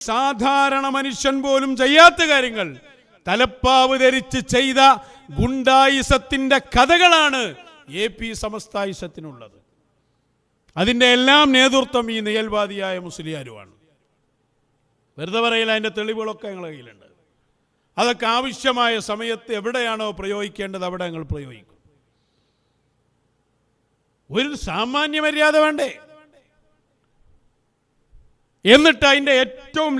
സാധാരണ മനുഷ്യൻ പോലും ചെയ്യാത്ത കാര്യങ്ങൾ തലപ്പാവ് ധരിച്ച് ചെയ്ത ഗുണ്ടായിസത്തിന്റെ കഥകളാണ് AP സമസ്തായിസത്തിനുള്ളത്. അതിൻ്റെ എല്ലാം നേതൃത്വം ഈ നിയൽവാദിയായ മുസ്ലിയാരുമാണ്. വെറുതെ പറയില്ല, അതിൻ്റെ തെളിവുകളൊക്കെ ഞങ്ങളുടെ കയ്യിലുണ്ട്. അതൊക്കെ ആവശ്യമായ സമയത്ത് എവിടെയാണോ പ്രയോഗിക്കേണ്ടത് അവിടെ ഞങ്ങൾ പ്രയോഗിക്കും. ഒരു സാമാന്യ മര്യാദ വേണ്ടേ? എന്നിട്ട് അതിൻ്റെ ഏറ്റവും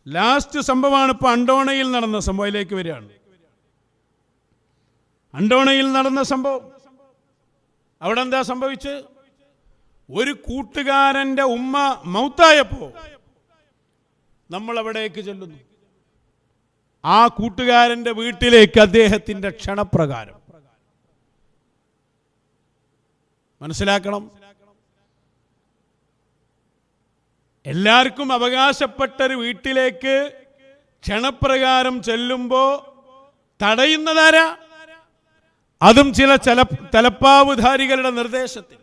ലാസ്റ്റ് സംഭവമാണ് ഇപ്പോൾ അണ്ടോണയിൽ നടന്ന സംഭവത്തിലേക്ക് വരികയാണ്. അണ്ടോണയിൽ നടന്ന സംഭവം, അവിടെ എന്താ സംഭവിച്ച്? ഒരു കൂട്ടുകാരൻ്റെ ഉമ്മ മൗത്തായപ്പോ നമ്മൾ അവിടേക്ക് ചെല്ലുന്നു. ആ കൂട്ടുകാരൻ്റെ വീട്ടിലേക്ക് അദ്ദേഹത്തിൻ്റെ ക്ഷണപ്രകാരം. മനസ്സിലാക്കണം, എല്ലാവർക്കും അവകാശപ്പെട്ടൊരു വീട്ടിലേക്ക് ക്ഷണപ്രകാരം ചെല്ലുമ്പോൾ തടയുന്നതാരാ? അതും ചില തലപ്പാവുധാരികളുടെ നിർദ്ദേശത്തിൽ.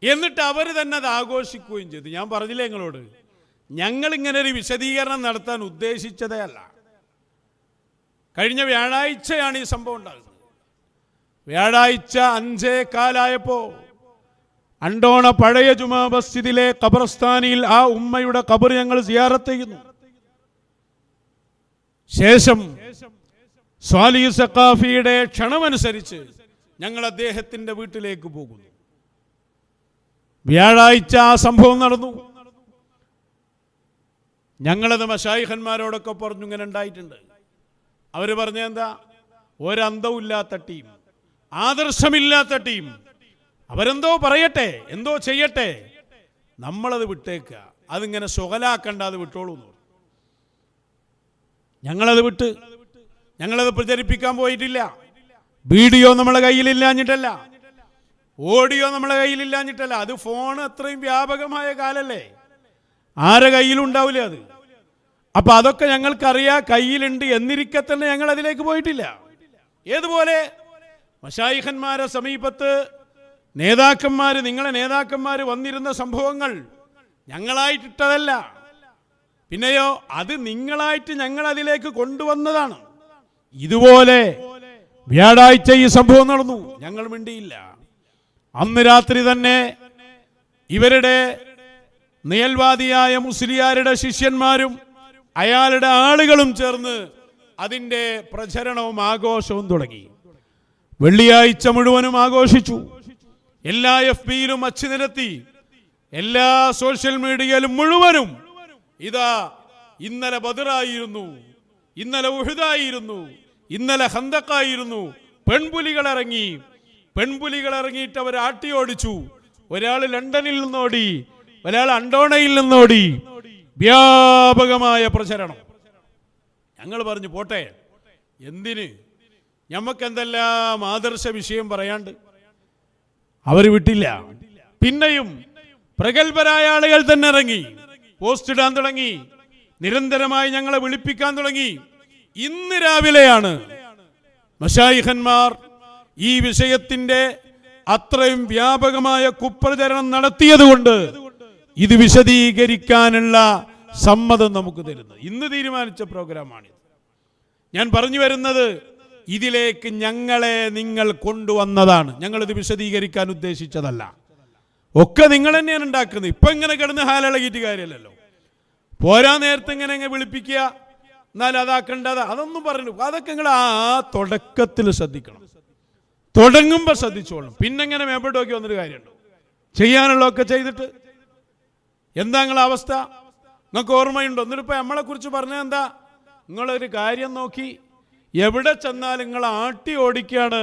എന്നിട്ട് അവർ തന്നെ അത് ആഘോഷിക്കുകയും ചെയ്തു. ഞാൻ പറഞ്ഞില്ലേ നിങ്ങളോട്, ഞങ്ങൾ ഇങ്ങനെ ഒരു വിശദീകരണം നടത്താൻ ഉദ്ദേശിച്ചതേ അല്ല. കഴിഞ്ഞ വ്യാഴാഴ്ചയാണ് ഈ സംഭവം ഉണ്ടാകുന്നത്. വ്യാഴാഴ്ച 5:15 അണ്ടോണ പഴയ ജുമാ മസ്ജിദിലെ ഖബർസ്ഥാനിൽ ആ ഉമ്മയുടെ ഖബർ ഞങ്ങൾ സിയാറത്ത് ചെയ്യുന്നു. ശേഷം സ്വാലിഹ് സഖാഫിയുടെ ക്ഷണമനുസരിച്ച് ഞങ്ങൾ അദ്ദേഹത്തിന്റെ വീട്ടിലേക്ക് പോകുന്നു. വ്യാഴാഴ്ച ആ സംഭവം നടന്നു. ഞങ്ങളത് മശായിഖന്മാരോടൊക്കെ പറഞ്ഞു, ഇങ്ങനെ ഉണ്ടായിട്ടുണ്ട്. അവർ പറഞ്ഞ എന്താ? ഒരന്തമില്ലാത്ത ടീം, ആദർശമില്ലാത്ത ടീം, അവരെന്തോ പറയട്ടെ, എന്തോ ചെയ്യട്ടെ, നമ്മളത് വിട്ടേക്കുക, അതിങ്ങനെ ശുഗലാക്കണ്ട, അത് വിട്ടോളൂ. ഞങ്ങളത് വിട്ട്, ഞങ്ങളത് പ്രചരിപ്പിക്കാൻ പോയിട്ടില്ല. വീഡിയോ നമ്മളെ കയ്യിലില്ലാഞ്ഞിട്ടല്ല, ഓഡിയോ നമ്മളെ കയ്യിലില്ലാഞ്ഞിട്ടല്ല. അത് ഫോൺ അത്രയും വ്യാപകമായ കാലല്ലേ, ആരെ കയ്യിലുണ്ടാവില്ല അത്. അപ്പൊ അതൊക്കെ ഞങ്ങൾക്കറിയാം, കയ്യിലുണ്ട് എന്നിരിക്കെ തന്നെ ഞങ്ങൾ അതിലേക്ക് പോയിട്ടില്ല. ഏതുപോലെ മശായിഖന്മാരെ സമീപത്ത് നേതാക്കന്മാര്, നിങ്ങളെ നേതാക്കന്മാര് വന്നിരുന്ന സംഭവങ്ങൾ ഞങ്ങളായിട്ടിട്ടതല്ല, പിന്നെയോ അത് നിങ്ങളായിട്ട് ഞങ്ങൾ അതിലേക്ക് കൊണ്ടുവന്നതാണ്. ഇതുപോലെ വ്യാഴാഴ്ച ഈ സംഭവം നടന്നു, ഞങ്ങൾ മിണ്ടിയില്ല. അന്ന് രാത്രി തന്നെ ഇവരുടെ നിയൽവാദിയായ മുസ്ലിയാരുടെ ശിഷ്യന്മാരും അയാളുടെ ആളുകളും ചേർന്ന് അതിൻ്റെ പ്രചരണവും ആഘോഷവും തുടങ്ങി. വെള്ളിയാഴ്ച മുഴുവനും ആഘോഷിച്ചു. എല്ലാ FBയിലും അച്ചു നിരത്തി, എല്ലാ സോഷ്യൽ മീഡിയയിലും മുഴുവനും ഇതാ ഇന്നലെ ബദറായിരുന്നു, ഇന്നലെ ഉഹുദായിരുന്നു, ഇന്നലെ ഖന്തഖായിരുന്നു, പെൺപുലികൾ ഇറങ്ങിയിട്ട് അവർ ആട്ടി ഓടിച്ചു. ഒരാൾ ലണ്ടനിൽ നിന്നോടി, ഒരാൾ അണ്ടോണയിൽ നിന്നോടി. വ്യാപകമായ പ്രചരണം. ഞങ്ങൾ പറഞ്ഞു പോട്ടെ, എന്തിന്, ഞമ്മക്കെന്തെല്ലാം ആദർശ വിഷയം പറയാണ്ട്. അവർ വിട്ടില്ല. പിന്നെയും പ്രഗത്ഭരായ ആളുകൾ തന്നെ ഇറങ്ങി, പോസ്റ്റ് ഇടാൻ തുടങ്ങി, നിരന്തരമായി ഞങ്ങളെ വിളിപ്പിക്കാൻ തുടങ്ങി. ഇന്ന് രാവിലെയാണ് മശായിഖന്മാർ ഈ വിഷയത്തിന്റെ അത്രയും വ്യാപകമായ കുപ്രചരണം നടത്തിയതുകൊണ്ട് ഇത് വിശദീകരിക്കാനുള്ള സമ്മതം നമുക്ക് തരുന്നത്. ഇന്ന് തീരുമാനിച്ച പ്രോഗ്രാമാണിത്. ഞാൻ പറഞ്ഞു വരുന്നത്, ഇതിലേക്ക് ഞങ്ങളെ നിങ്ങൾ കൊണ്ടുവന്നതാണ്. ഞങ്ങളിത് വിശദീകരിക്കാൻ ഉദ്ദേശിച്ചതല്ല. ഒക്കെ നിങ്ങൾ തന്നെയാണ് ഉണ്ടാക്കുന്നത്. ഇപ്പൊ ഇങ്ങനെ കിടന്ന് ഹാലിളകിയിട്ട് കാര്യമല്ലല്ലോ. പോരാ നേരത്തെ ഇങ്ങനെ വിളിപ്പിക്കുക, എന്നാൽ അതാക്കേണ്ടത്, അതൊന്നും പറഞ്ഞു. അതൊക്കെ നിങ്ങൾ ആ തുടക്കത്തിൽ ശ്രദ്ധിക്കണം, തുടങ്ങുമ്പോൾ ശ്രദ്ധിച്ചോളും. പിന്നെ ഇങ്ങനെ മേപ്പോട്ട് വന്നൊരു കാര്യമുണ്ടോ? ചെയ്യാനുള്ളതൊക്കെ ചെയ്തിട്ട് എന്താ നിങ്ങളെ അവസ്ഥ? നിങ്ങൾക്ക് ഓർമ്മയുണ്ടോ? എന്നിട്ടിപ്പോ നമ്മളെ കുറിച്ച് പറഞ്ഞത് എന്താ? നിങ്ങളൊരു കാര്യം നോക്കി എവിടെ ചെന്നാലും നിങ്ങൾ ആട്ടി ഓടിക്കുകയാണ്.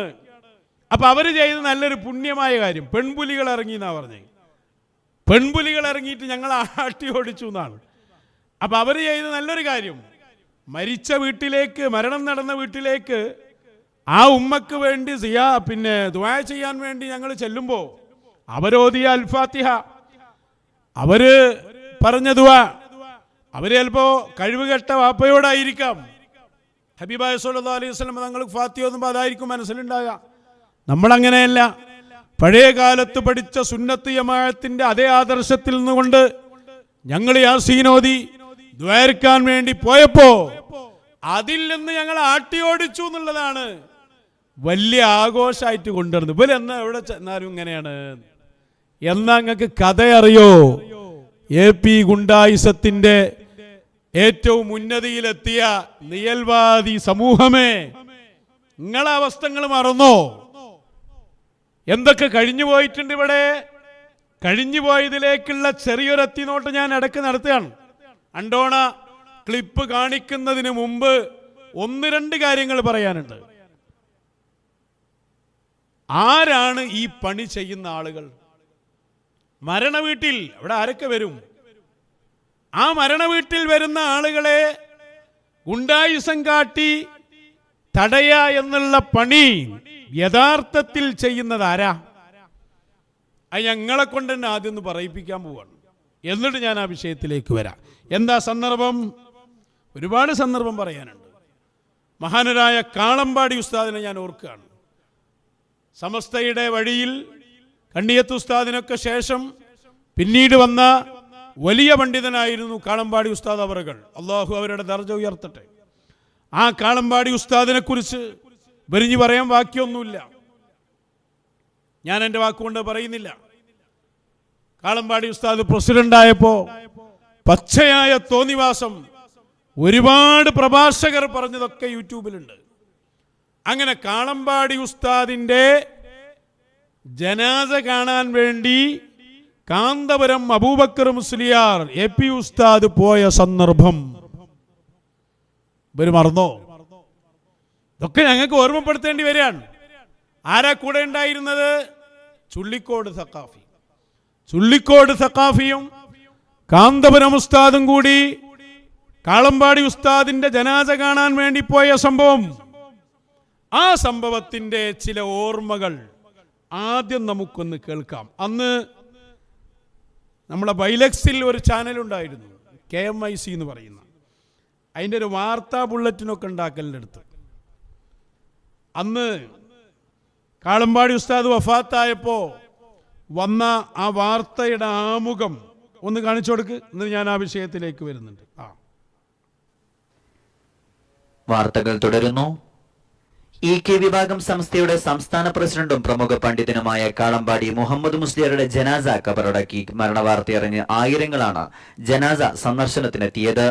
അപ്പൊ അവര് ചെയ്ത് നല്ലൊരു പുണ്യമായ കാര്യം, പെൺപുലികൾ ഇറങ്ങി എന്നാ പറഞ്ഞേ. പെൺപുലികൾ ഇറങ്ങിയിട്ട് ഞങ്ങൾ ആട്ടി ഓടിച്ചു എന്നാണ്. അപ്പൊ അവര് ചെയ്ത് നല്ലൊരു കാര്യം, മരിച്ച വീട്ടിലേക്ക്, മരണം നടന്ന വീട്ടിലേക്ക് ആ ഉമ്മക്ക് വേണ്ടി ദുആ ചെയ്യാൻ വേണ്ടി ഞങ്ങൾ ചെല്ലുമ്പോ അവരോദിയ അൽ ഫാത്തിഹ, അവര് പറഞ്ഞ ദുആ, അവര് ചിലപ്പോ കഴിവുകെട്ട വാപ്പയോടായിരിക്കാം. ഹബീബായ സല്ലല്ലാഹു അലൈഹി വസല്ലം തങ്ങൾ ഫാത്തിഹ ഓതുമ്പോൾ അതായിരിക്കും മനസ്സിലുണ്ടാകുക. നമ്മളങ്ങനെയല്ല, പഴയ കാലത്ത് പഠിച്ച സുന്നത്ത് ജമാഅത്തിന്റെ അതേ ആദർശത്തിൽ നിന്നുകൊണ്ട് ഞങ്ങൾ യാസീനോദി ദ്വാരക്കാൻ വേണ്ടി പോയപ്പോ അതിൽ നിന്ന് ഞങ്ങൾ ആട്ടിയോടിച്ചു എന്നുള്ളതാണ് വലിയ ആഘോഷമായിട്ട് കൊണ്ടുവരുന്നത്. ഇവര് എന്നാ എവിടെ ചെന്നാലും ഇങ്ങനെയാണ്. എന്നാ നിങ്ങൾക്ക് കഥ അറിയോ? AP ഗുണ്ടായിസത്തിന്റെ ഏറ്റവും ഉന്നതിയിലെത്തിയ നിയൽവാദി സമൂഹമേ, നിങ്ങളെ അവസ്ഥകൾ മറന്നോ? എന്തൊക്കെ കഴിഞ്ഞു പോയിട്ടുണ്ട് ഇവിടെ. കഴിഞ്ഞു പോയതിലേക്കുള്ള ചെറിയൊരു എത്തിനോട്ട് ഞാൻ ഇടയ്ക്ക് നടത്തുകയാണ്. അണ്ടോണ ക്ലിപ്പ് കാണിക്കുന്നതിന് മുമ്പ് 1-2 കാര്യങ്ങൾ പറയാനുണ്ട്. ആരാണ് ഈ പണി ചെയ്യുന്ന ആളുകൾ? മരണ വീട്ടിൽ അവിടെ ആരൊക്കെ വരും? ആ മരണ വീട്ടിൽ വരുന്ന ആളുകളെ ഗുണ്ടായുസം കാട്ടി തടയ എന്നുള്ള പണി യഥാർത്ഥത്തിൽ ചെയ്യുന്നത് ആരാ? അത് ഞങ്ങളെ കൊണ്ട് തന്നെ ആദ്യം ഒന്ന് പറയിപ്പിക്കാൻ പോവാണ്. എന്നിട്ട് ഞാൻ ആ വിഷയത്തിലേക്ക് വരാം. എന്താ സന്ദർഭം? ഒരുപാട് സന്ദർഭം പറയാനുണ്ട്. മഹാനരായ കാളമ്പാടി ഉസ്താദിനെ ഞാൻ ഓർക്കുകയാണ്. സമസ്തയുടെ വഴിയിൽ കണ്ണിയത്ത് ഉസ്താദിനൊക്കെ ശേഷം പിന്നീട് വന്ന വലിയ പണ്ഡിതനായിരുന്നു കാളമ്പാടി ഉസ്താദ് അവറുകൾ. അള്ളാഹു അവരുടെ ദർജ ഉയർത്തട്ടെ. ആ കാളമ്പാടി ഉസ്താദിനെ കുറിച്ച് വരിഞ്ഞു പറയാൻ വാക്യമൊന്നുമില്ല. ഞാൻ എൻ്റെ വാക്കുകൊണ്ട് പറയുന്നില്ല. കാളമ്പാടി ഉസ്താദ് പ്രസിഡന്റായപ്പോ പച്ചയായ തോന്നിവാസം ഒരുപാട് പ്രഭാഷകർ പറഞ്ഞതൊക്കെ യൂട്യൂബിലുണ്ട്. അങ്ങനെ കാളമ്പാടി ഉസ്താദിന്റെ ജനാസ കാണാൻ വേണ്ടി കാന്തപുരം അബൂബക്കർ മുസ്ലിയാർ AP ഉസ്താദ് പോയ സന്ദർഭം ഇവര് മറന്നോ? ഇതൊക്കെ ഞങ്ങൾക്ക് ഓർമ്മപ്പെടുത്തേണ്ടി വരികയാണ്. ആരാ കൂടെ ഉണ്ടായിരുന്നത്? ചുള്ളിക്കോട് സഖാഫി. ചുള്ളിക്കോട് സഖാഫിയും കാന്തപുരം ഉസ്താദും കൂടി കാളമ്പാടി ഉസ്താദിന്റെ ജനാസ കാണാൻ വേണ്ടി പോയ സംഭവം. ആ സംഭവത്തിന്റെ ചില ഓർമ്മകൾ ആദ്യം നമുക്കൊന്ന് കേൾക്കാം. അന്ന് നമ്മുടെ ബൈലക്സിൽ ഒരു ചാനൽ ഉണ്ടായിരുന്നു, KMIC എന്ന് പറയുന്ന. അതിൻ്റെ ഒരു വാർത്താ ബുള്ളറ്റിനൊക്കെ ഉണ്ടാക്കലിൻ്റെ അടുത്ത് അന്ന് കാളമ്പാടി ഉസ്താദ് വഫാത്തായപ്പോൾ വന്ന ആ വാർത്തയുടെ ആമുഖം ഒന്ന് കാണിച്ചു കൊടുക്ക്. ഇന്ന് ഞാൻ ആ വിഷയത്തിലേക്ക് വരുന്നുണ്ട്. വാർത്തകൾ തുടരുന്നു. EK വിഭാഗം സംസ്ഥയുടെ സംസ്ഥാന പ്രസിഡന്റും പ്രമുഖ പണ്ഡിതനുമായ കാളമ്പാടി മുഹമ്മദ് മുസ്ലിയാരുടെ ജനാസ കബറടക്കി. മരണവാർത്തയറിഞ്ഞ് ആയിരങ്ങളാണ് ജനാസ സന്ദർശനത്തിനെത്തിയത്.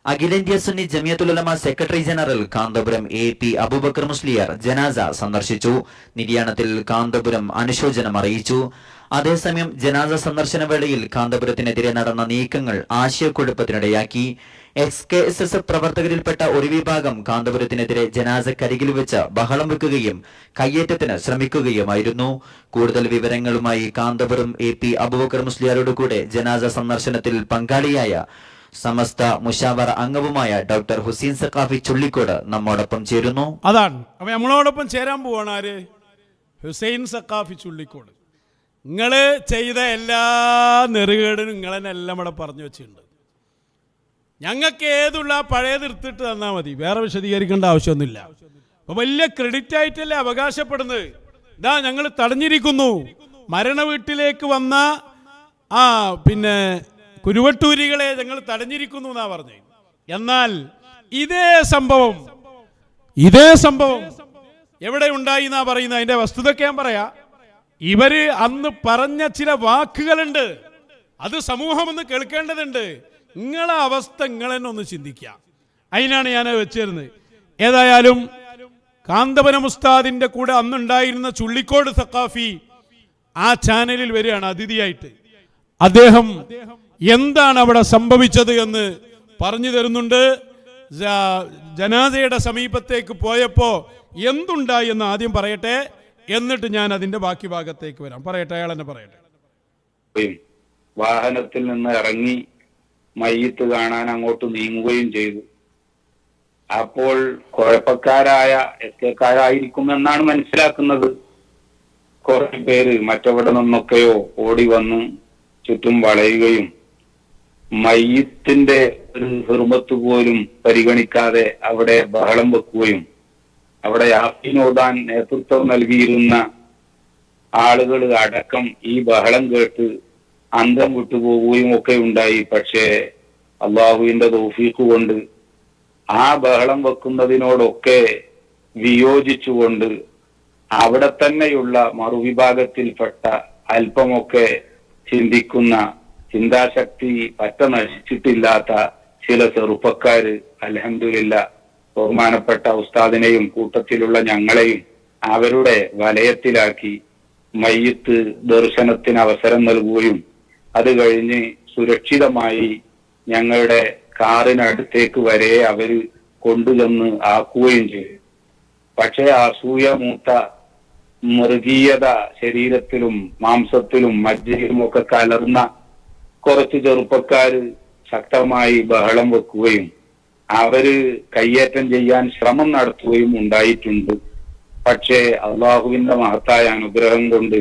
അഖിലേന്ത്യാ Sunni Jamiyyathul Ulama secretary general Kanthapuram AP Aboobacker Musliyar ജനാസ സന്ദർശിച്ചു. നിര്യാണത്തിൽ കാന്തപുരം അനുശോചനം അറിയിച്ചു. അതേസമയം ജനാസ സന്ദർശന വേളയിൽ കാന്തപുരത്തിനെതിരെ നടന്ന നീക്കങ്ങൾ ആശയക്കുഴപ്പത്തിനിടയാക്കി. XKSS പ്രവർത്തകരിൽപ്പെട്ട ഒരു വിഭാഗം കാന്തപുരത്തിനെതിരെ ജനാസക്കരികിൽ വെച്ച് ബഹളം വെക്കുകയും കയ്യേറ്റത്തിന് ശ്രമിക്കുകയുമായിരുന്നു. കൂടുതൽ വിവരങ്ങളുമായി കാന്തപുരം AP അബൂബക്കർ മുസ്ലിയാരോട് കൂടെ ജനാസ സന്ദർശനത്തിൽ പങ്കാളിയായ സമസ്ത മുഷാവറ അംഗവുമായ ഡോക്ടർ ഹുസൈൻ സഖാഫി ചുള്ളിക്കോട് നമ്മോടൊപ്പം ചേരുന്നു. അതാണ് അപ്പൊ നമ്മളോടൊപ്പം ചേരാൻ പോവാണ് ആര്? ഹുസൈൻ സഖാഫി ചുള്ളിക്കോട്. നിങ്ങള് ചെയ്ത എല്ലാ നെറുകേടിനും നിങ്ങളെല്ലാം ഇവിടെ പറഞ്ഞു വെച്ചിട്ടുണ്ട്. ഞങ്ങൾക്ക് ഏതുള്ള പഴയത് എടുത്തിട്ട് തന്നാൽ മതി, വേറെ വിശദീകരിക്കേണ്ട ആവശ്യമൊന്നുമില്ല. അപ്പൊ വലിയ ക്രെഡിറ്റ് ആയിട്ടല്ലേ അവകാശപ്പെടുന്നത്. ഇതാ ഞങ്ങൾ തടഞ്ഞിരിക്കുന്നു, മരണ വീട്ടിലേക്ക് വന്ന പിന്നെ കുരുവട്ടൂരികളെ ഞങ്ങൾ തടഞ്ഞിരിക്കുന്നു എന്നാ പറഞ്ഞത്. എന്നാൽ ഇതേ സംഭവം എവിടെ ഉണ്ടായി എന്നാ പറയുന്നത്? അതിന്റെ വസ്തുതയൊക്കെ ഞാൻ പറയാ. ഇവര് അന്ന് പറഞ്ഞ ചില വാക്കുകളുണ്ട്, അത് സമൂഹം ഒന്ന് കേൾക്കേണ്ടതുണ്ട്. നിങ്ങളെ അവസ്ഥ നിങ്ങൾ തന്നെ ഒന്ന് ചിന്തിക്കുക. അതിനാണ് ഞാൻ വെച്ചിരുന്നത്. ഏതായാലും കാന്തപുരം ഉസ്താദിന്റെ കൂടെ അന്നുണ്ടായിരുന്ന ചുള്ളിക്കോട് സഖാഫി ആ ചാനലിൽ വരികയാണ് അതിഥിയായിട്ട്. അദ്ദേഹം എന്താണ് അവിടെ സംഭവിച്ചത് എന്ന് പറഞ്ഞു തരുന്നുണ്ട്. ജനാസയുടെ സമീപത്തേക്ക് പോയപ്പോ എന്തുണ്ടായി എന്ന് ആദ്യം പറയട്ടെ, എന്നിട്ട് ഞാൻ അതിന്റെ ബാക്കി ഭാഗത്തേക്ക് വരാം. പറയട്ടെ, അയാൾ തന്നെ പറയട്ടെ. വാഹനത്തിൽ നിന്ന് ഇറങ്ങി മയ്യിത്ത് കാണാൻ അങ്ങോട്ട് നീങ്ങുകയും ചെയ്തു. അപ്പോൾ കുഴപ്പക്കാരായ എസ്കേക്കാരായിരിക്കുമെന്നാണ് മനസ്സിലാക്കുന്നത്. കുറെ പേര് മറ്റെവിടെ നിന്നൊക്കെയോ ഓടി വന്ന് ചുറ്റും വളയുകയും മയ്യിത്തിന്റെ ഒരു ഹുർമത്ത് പോലും പരിഗണിക്കാതെ അവിടെ ബഹളം വെക്കുകയും അവിടെ യാസീൻ ഓതാൻ നേതൃത്വം നൽകിയിരുന്ന ആളുകൾ അടക്കം ഈ ബഹളം കേട്ട് അന്തം വിട്ടുപോവുകയും ഒക്കെ ഉണ്ടായി. പക്ഷേ അള്ളാഹുവിന്റെ തൗഫീഖ് കൊണ്ട് ആ ബഹളം വെക്കുന്നതിനോടൊക്കെ വിയോജിച്ചുകൊണ്ട് അവിടെ തന്നെയുള്ള മറുവിഭാഗത്തിൽപ്പെട്ട അല്പമൊക്കെ ചിന്തിക്കുന്ന, ചിന്താശക്തി പറ്റ നശിച്ചിട്ടില്ലാത്ത ചില ചെറുപ്പക്കാര് അൽഹംദുലില്ലാഹ് ബഹുമാനപ്പെട്ട ഉസ്താദിനെയും കൂട്ടത്തിലുള്ള ഞങ്ങളെയും അവരുടെ വലയത്തിലാക്കി മയ്യിത്ത് ദർശനത്തിന് അവസരം നൽകുകയും അത് കഴിഞ്ഞ് സുരക്ഷിതമായി ഞങ്ങളുടെ കാറിനടുത്തേക്ക് വരെ അവര് കൊണ്ടുചെന്ന് ആക്കുകയും ചെയ്തു. പക്ഷേ അസൂയ മൂത്ത മൃഗീയത ശരീരത്തിലും മാംസത്തിലും മജ്ജയിലും ഒക്കെ കലർന്ന കുറച്ച് ചെറുപ്പക്കാര് ശക്തമായി ബഹളം വെക്കുകയും അവര് കയ്യേറ്റം ചെയ്യാൻ ശ്രമം നടത്തുകയും ഉണ്ടായിട്ടുണ്ട്. പക്ഷേ അള്ളാഹുവിന്റെ മഹത്തായ അനുഗ്രഹം കൊണ്ട്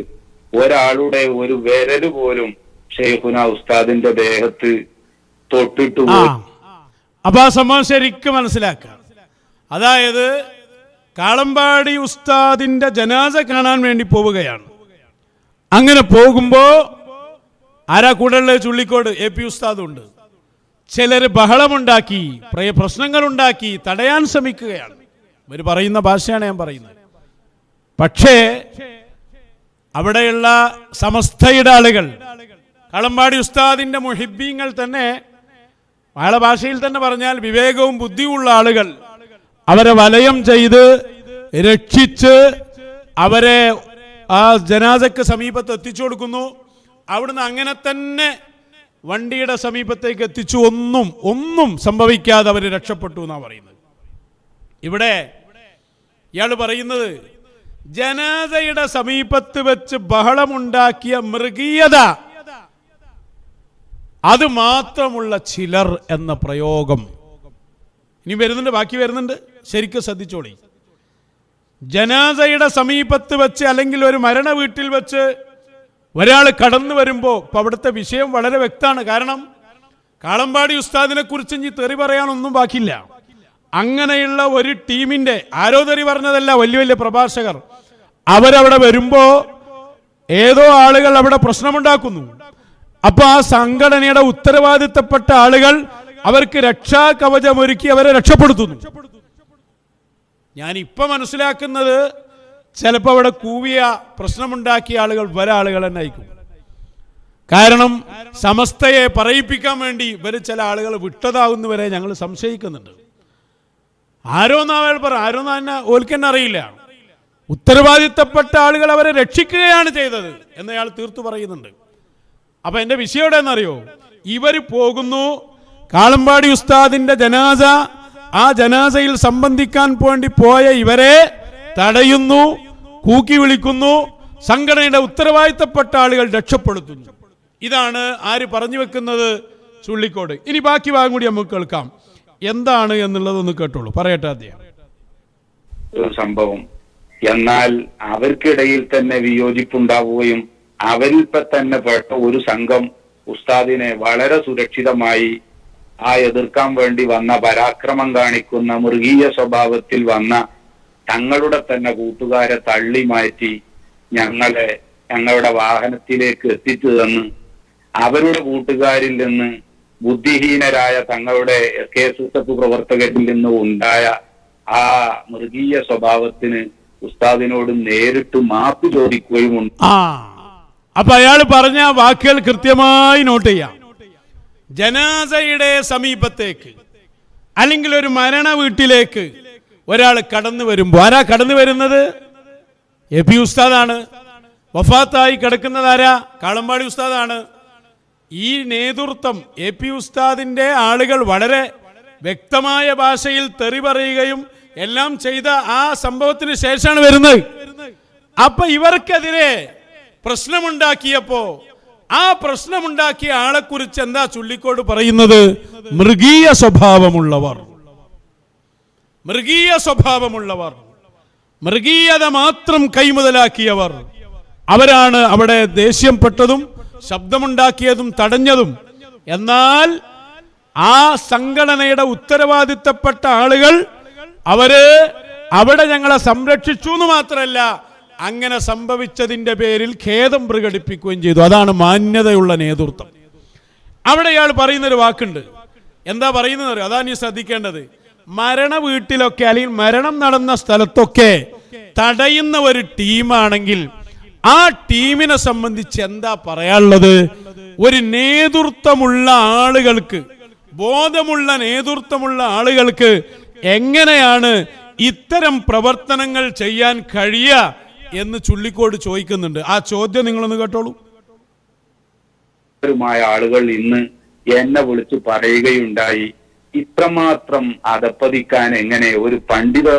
ഒരാളുടെ ഒരു വിരല് പോലും ഷെയ്ഖുന ഉസ്താദിന്റെ ദേഹത്ത് തൊട്ടിട്ടു. അപ്പൊ ആ സംഭവം ശരിക്കും മനസ്സിലാക്കാം. അതായത് കാളമ്പാടി ഉസ്താദിന്റെ ജനാസ കാണാൻ വേണ്ടി പോവുകയാണ്. അങ്ങനെ പോകുമ്പോ ആരാ കൂടെയുള്ള ചുള്ളിക്കോട് AP ഉസ്താദുണ്ട്. ചിലര് ബഹളമുണ്ടാക്കി, പ്രശ്നങ്ങളുണ്ടാക്കി തടയാൻ ശ്രമിക്കുകയാണ്. ഇവർ പറയുന്ന ഭാഷയാണ് ഞാൻ പറയുന്നത്. പക്ഷേ അവിടെയുള്ള സമസ്തയുടെ ആളുകൾ, കളമ്പാടി ഉസ്താദിന്റെ മുഹിബ്ബീങ്ങൾ തന്നെ, മലയാള ഭാഷയിൽ തന്നെ പറഞ്ഞാൽ വിവേകവും ബുദ്ധിയുള്ള ആളുകൾ, അവരെ വലയം ചെയ്ത് രക്ഷിച്ച് അവരെ ആ ജനാസക്ക് സമീപത്ത് എത്തിച്ചു കൊടുക്കുന്നു. അവിടുന്ന് അങ്ങനെ തന്നെ വണ്ടിയുടെ സമീപത്തേക്ക് എത്തിച്ചു. ഒന്നും സംഭവിക്കാതെ അവർ രക്ഷപ്പെട്ടു എന്നാണ് പറയുന്നത്. ഇവിടെ ഇയാൾ പറയുന്നത് ജനാസയുടെ സമീപത്ത് വെച്ച് ബഹളമുണ്ടാക്കിയ മൃഗീയത അത് മാത്രമുള്ള ചിലർ എന്ന പ്രയോഗം ഇനി വരുന്നുണ്ട്, ബാക്കി വരുന്നുണ്ട്, ശരിക്കും ശ്രദ്ധിച്ചോളി. ജനാസയുടെ സമീപത്ത് വെച്ച് അല്ലെങ്കിൽ ഒരു മരണ വീട്ടിൽ വെച്ച് ഒരാൾ കടന്നു വരുമ്പോൾ ഇപ്പൊ അവിടുത്തെ വിഷയം വളരെ വ്യക്തമാണ്. കാരണം കാളമ്പാടി ഉസ്താദിനെ കുറിച്ച് ഇനി തെറി പറയാനൊന്നും ബാക്കിയില്ല. അങ്ങനെയുള്ള ഒരു ടീമിന്റെ, ആരോ തെറി പറഞ്ഞതല്ല, വലിയ വലിയ പ്രഭാഷകർ അവരവിടെ വരുമ്പോ ഏതോ ആളുകൾ അവിടെ പ്രശ്നമുണ്ടാക്കുന്നു. അപ്പൊ ആ സംഘടനയുടെ ഉത്തരവാദിത്തപ്പെട്ട ആളുകൾ അവർക്ക് രക്ഷാ കവചമൊരുക്കി അവരെ രക്ഷപ്പെടുത്തുന്നു. ഞാൻ ഇപ്പൊ മനസ്സിലാക്കുന്നത് ചിലപ്പോൾ അവിടെ കൂവിയ പ്രശ്നമുണ്ടാക്കിയ ആളുകൾ ആളുകൾ തന്നെ ആയിരിക്കും. കാരണം സമസ്തയെ പറയിപ്പിക്കാൻ വേണ്ടി ഇവര് ചില ആളുകൾ വിട്ടതാകുന്നവരെ ഞങ്ങൾ സംശയിക്കുന്നുണ്ട്. ആരോന്ന് തന്നെ ഓൽക്കെന്നെ അറിയില്ല. ഉത്തരവാദിത്തപ്പെട്ട ആളുകൾ അവരെ രക്ഷിക്കുകയാണ് ചെയ്തത് എന്ന് അയാൾ തീർത്തു പറയുന്നുണ്ട്. അപ്പൊ എന്റെ വിഷയം എവിടെയെന്നറിയോ? ഇവര് പോകുന്നു, കാളമ്പാടി ഉസ്താദിന്റെ ജനാസ, ആ ജനാസയിൽ സംബന്ധിക്കാൻ വേണ്ടി പോയ ഇവരെ തടയുന്നു, കൂക്കി വിളിക്കുന്നു, സംഘടനയുടെ ഉത്തരവാദിത്തപ്പെട്ട ആളുകൾ രക്ഷപ്പെടുത്തുന്നു. ഇതാണ് ആര് പറഞ്ഞു വെക്കുന്നത്? ചുള്ളിക്കോട്. ഇനി ബാക്കി ഭാഗം കൂടി നമുക്ക് കേൾക്കാം. എന്താണ് എന്നുള്ളതൊന്ന് കേട്ടോളൂ, പറയട്ടെ അദ്ദേഹം. സംഭവം എന്നാൽ അവർക്കിടയിൽ തന്നെ വിയോജിപ്പുണ്ടാവുകയും അവരിൽ തന്നെ പെട്ട ഒരു സംഘം ഉസ്താദിനെ വളരെ സുരക്ഷിതമായി ആ എതിർക്കാൻ വേണ്ടി വന്ന, പരാക്രമം കാണിക്കുന്ന മൃഗീയ സ്വഭാവത്തിൽ വന്ന തങ്ങളുടെ തന്നെ കൂട്ടുകാരെ തള്ളി മാറ്റി ഞങ്ങളുടെ വാഹനത്തിലേക്ക് എത്തിച്ചു തന്ന് അവരുടെ കൂട്ടുകാരിൽ നിന്ന് ബുദ്ധിഹീനരായ തങ്ങളുടെ SKSF പ്രവർത്തകരിൽ നിന്ന് ഉണ്ടായ ആ മൃഗീയ സ്വഭാവത്തിന് ഉസ്താദിനോട് നേരിട്ട് മാപ്പ് ചോദിക്കുകയും ഉണ്ട്. അപ്പൊ അയാൾ പറഞ്ഞ വാക്കുകൾ കൃത്യമായി നോട്ട് ചെയ്യാം. ജനാസയുടെ സമീപത്തേക്ക് അല്ലെങ്കിൽ ഒരു മരണ വീട്ടിലേക്ക് ഒരാൾ കടന്നു വരുമ്പോ, ആരാ കടന്നു വരുന്നത്? AP ഉസ്താദാണ്. വഫാത്തായി കിടക്കുന്നത് ആരാ? കാളമ്പാടി ഉസ്താദാണ്. ഈ നേതൃത്വം AP ഉസ്താദിന്റെ ആളുകൾ വളരെ വ്യക്തമായ ഭാഷയിൽ തെറി പറയുകയും എല്ലാം ചെയ്ത ആ സംഭവത്തിന് ശേഷമാണ് വരുന്നത്. അപ്പൊ ഇവർക്കെതിരെ പ്രശ്നമുണ്ടാക്കിയപ്പോ ആ പ്രശ്നമുണ്ടാക്കിയ ആളെ കുറിച്ച് എന്താ ചുള്ളിക്കോട് പറയുന്നത്? മൃഗീയ സ്വഭാവമുള്ളവർ, മൃഗീയ സ്വഭാവമുള്ളവർ, മൃഗീയത മാത്രം കൈമുതലാക്കിയവർ, അവരാണ് അവിടെ ദേഷ്യപ്പെട്ടതും ശബ്ദമുണ്ടാക്കിയതും തടഞ്ഞതും. എന്നാൽ ആ സംഘടനയുടെ ഉത്തരവാദിത്തപ്പെട്ട ആളുകൾ അവര് അവിടെ ഞങ്ങളെ സംരക്ഷിച്ചു എന്ന് മാത്രമല്ല, അങ്ങനെ സംഭവിച്ചതിന്റെ പേരിൽ ഖേദം പ്രകടിപ്പിക്കുകയും ചെയ്തു. അതാണ് മാന്യതയുള്ള നേതൃത്വം. അവിടെ ഇയാൾ പറയുന്നൊരു വാക്കുണ്ട്. എന്താ പറയുന്നത്? അതാണ് നീ ശ്രദ്ധിക്കേണ്ടത്. മരണ വീട്ടിലൊക്കെ അല്ലെങ്കിൽ മരണം നടന്ന സ്ഥലത്തൊക്കെ തടയുന്ന ഒരു ടീമാണെങ്കിൽ ആ ടീമിനെ സംബന്ധിച്ച് എന്താ പറയാനുള്ളത്? ഒരു നേതൃത്വമുള്ള ആളുകൾക്ക്, ബോധമുള്ള നേതൃത്വമുള്ള ആളുകൾക്ക് എങ്ങനെയാണ് ഇത്തരം പ്രവർത്തനങ്ങൾ ചെയ്യാൻ കഴിയുക എന്ന് ചുള്ളിക്കോട് ചോദിക്കുന്നുണ്ട്. ആ ചോദ്യം നിങ്ങളൊന്ന് കേട്ടോളൂ. ആളുകൾ ഇന്ന് എന്നെ വിളിച്ചു പറയുകയുണ്ടായി, ഇത്രമാത്രം അധപ്പതിക്കാൻ എങ്ങനെ ഒരു പണ്ഡിത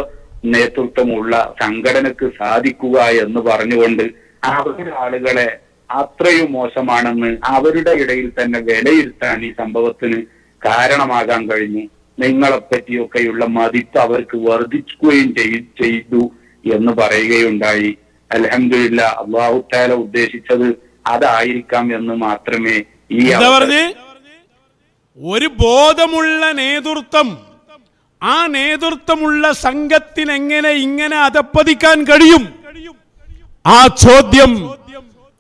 നേതൃത്വമുള്ള സംഘടനക്ക് സാധിക്കുക എന്ന് പറഞ്ഞുകൊണ്ട് അവരുടെ ആളുകളെ അത്രയും മോശമാണെന്ന് അവരുടെ ഇടയിൽ തന്നെ വിലയിരുത്താൻ ഈ സംഭവത്തിന് കാരണമാകാൻ കഴിഞ്ഞു. നിങ്ങളെപ്പറ്റിയൊക്കെയുള്ള മതിപ്പ് അവർക്ക് വർദ്ധിക്കുകയും ചെയ്തു എന്ന് പറയുകയുണ്ടായി. അൽഹംദുലില്ലാ, അല്ലാഹു തആല ഉദ്ദേശിച്ചത് അതായിരിക്കാം എന്ന് മാത്രമേ ഈ ഒരു ബോധമുള്ള നേതൃത്വം, ആ നേതൃത്വമുള്ള സംഘത്തിന് എങ്ങനെ ഇങ്ങനെ അധപ്പതിക്കാൻ കഴിയും? ആ ചോദ്യം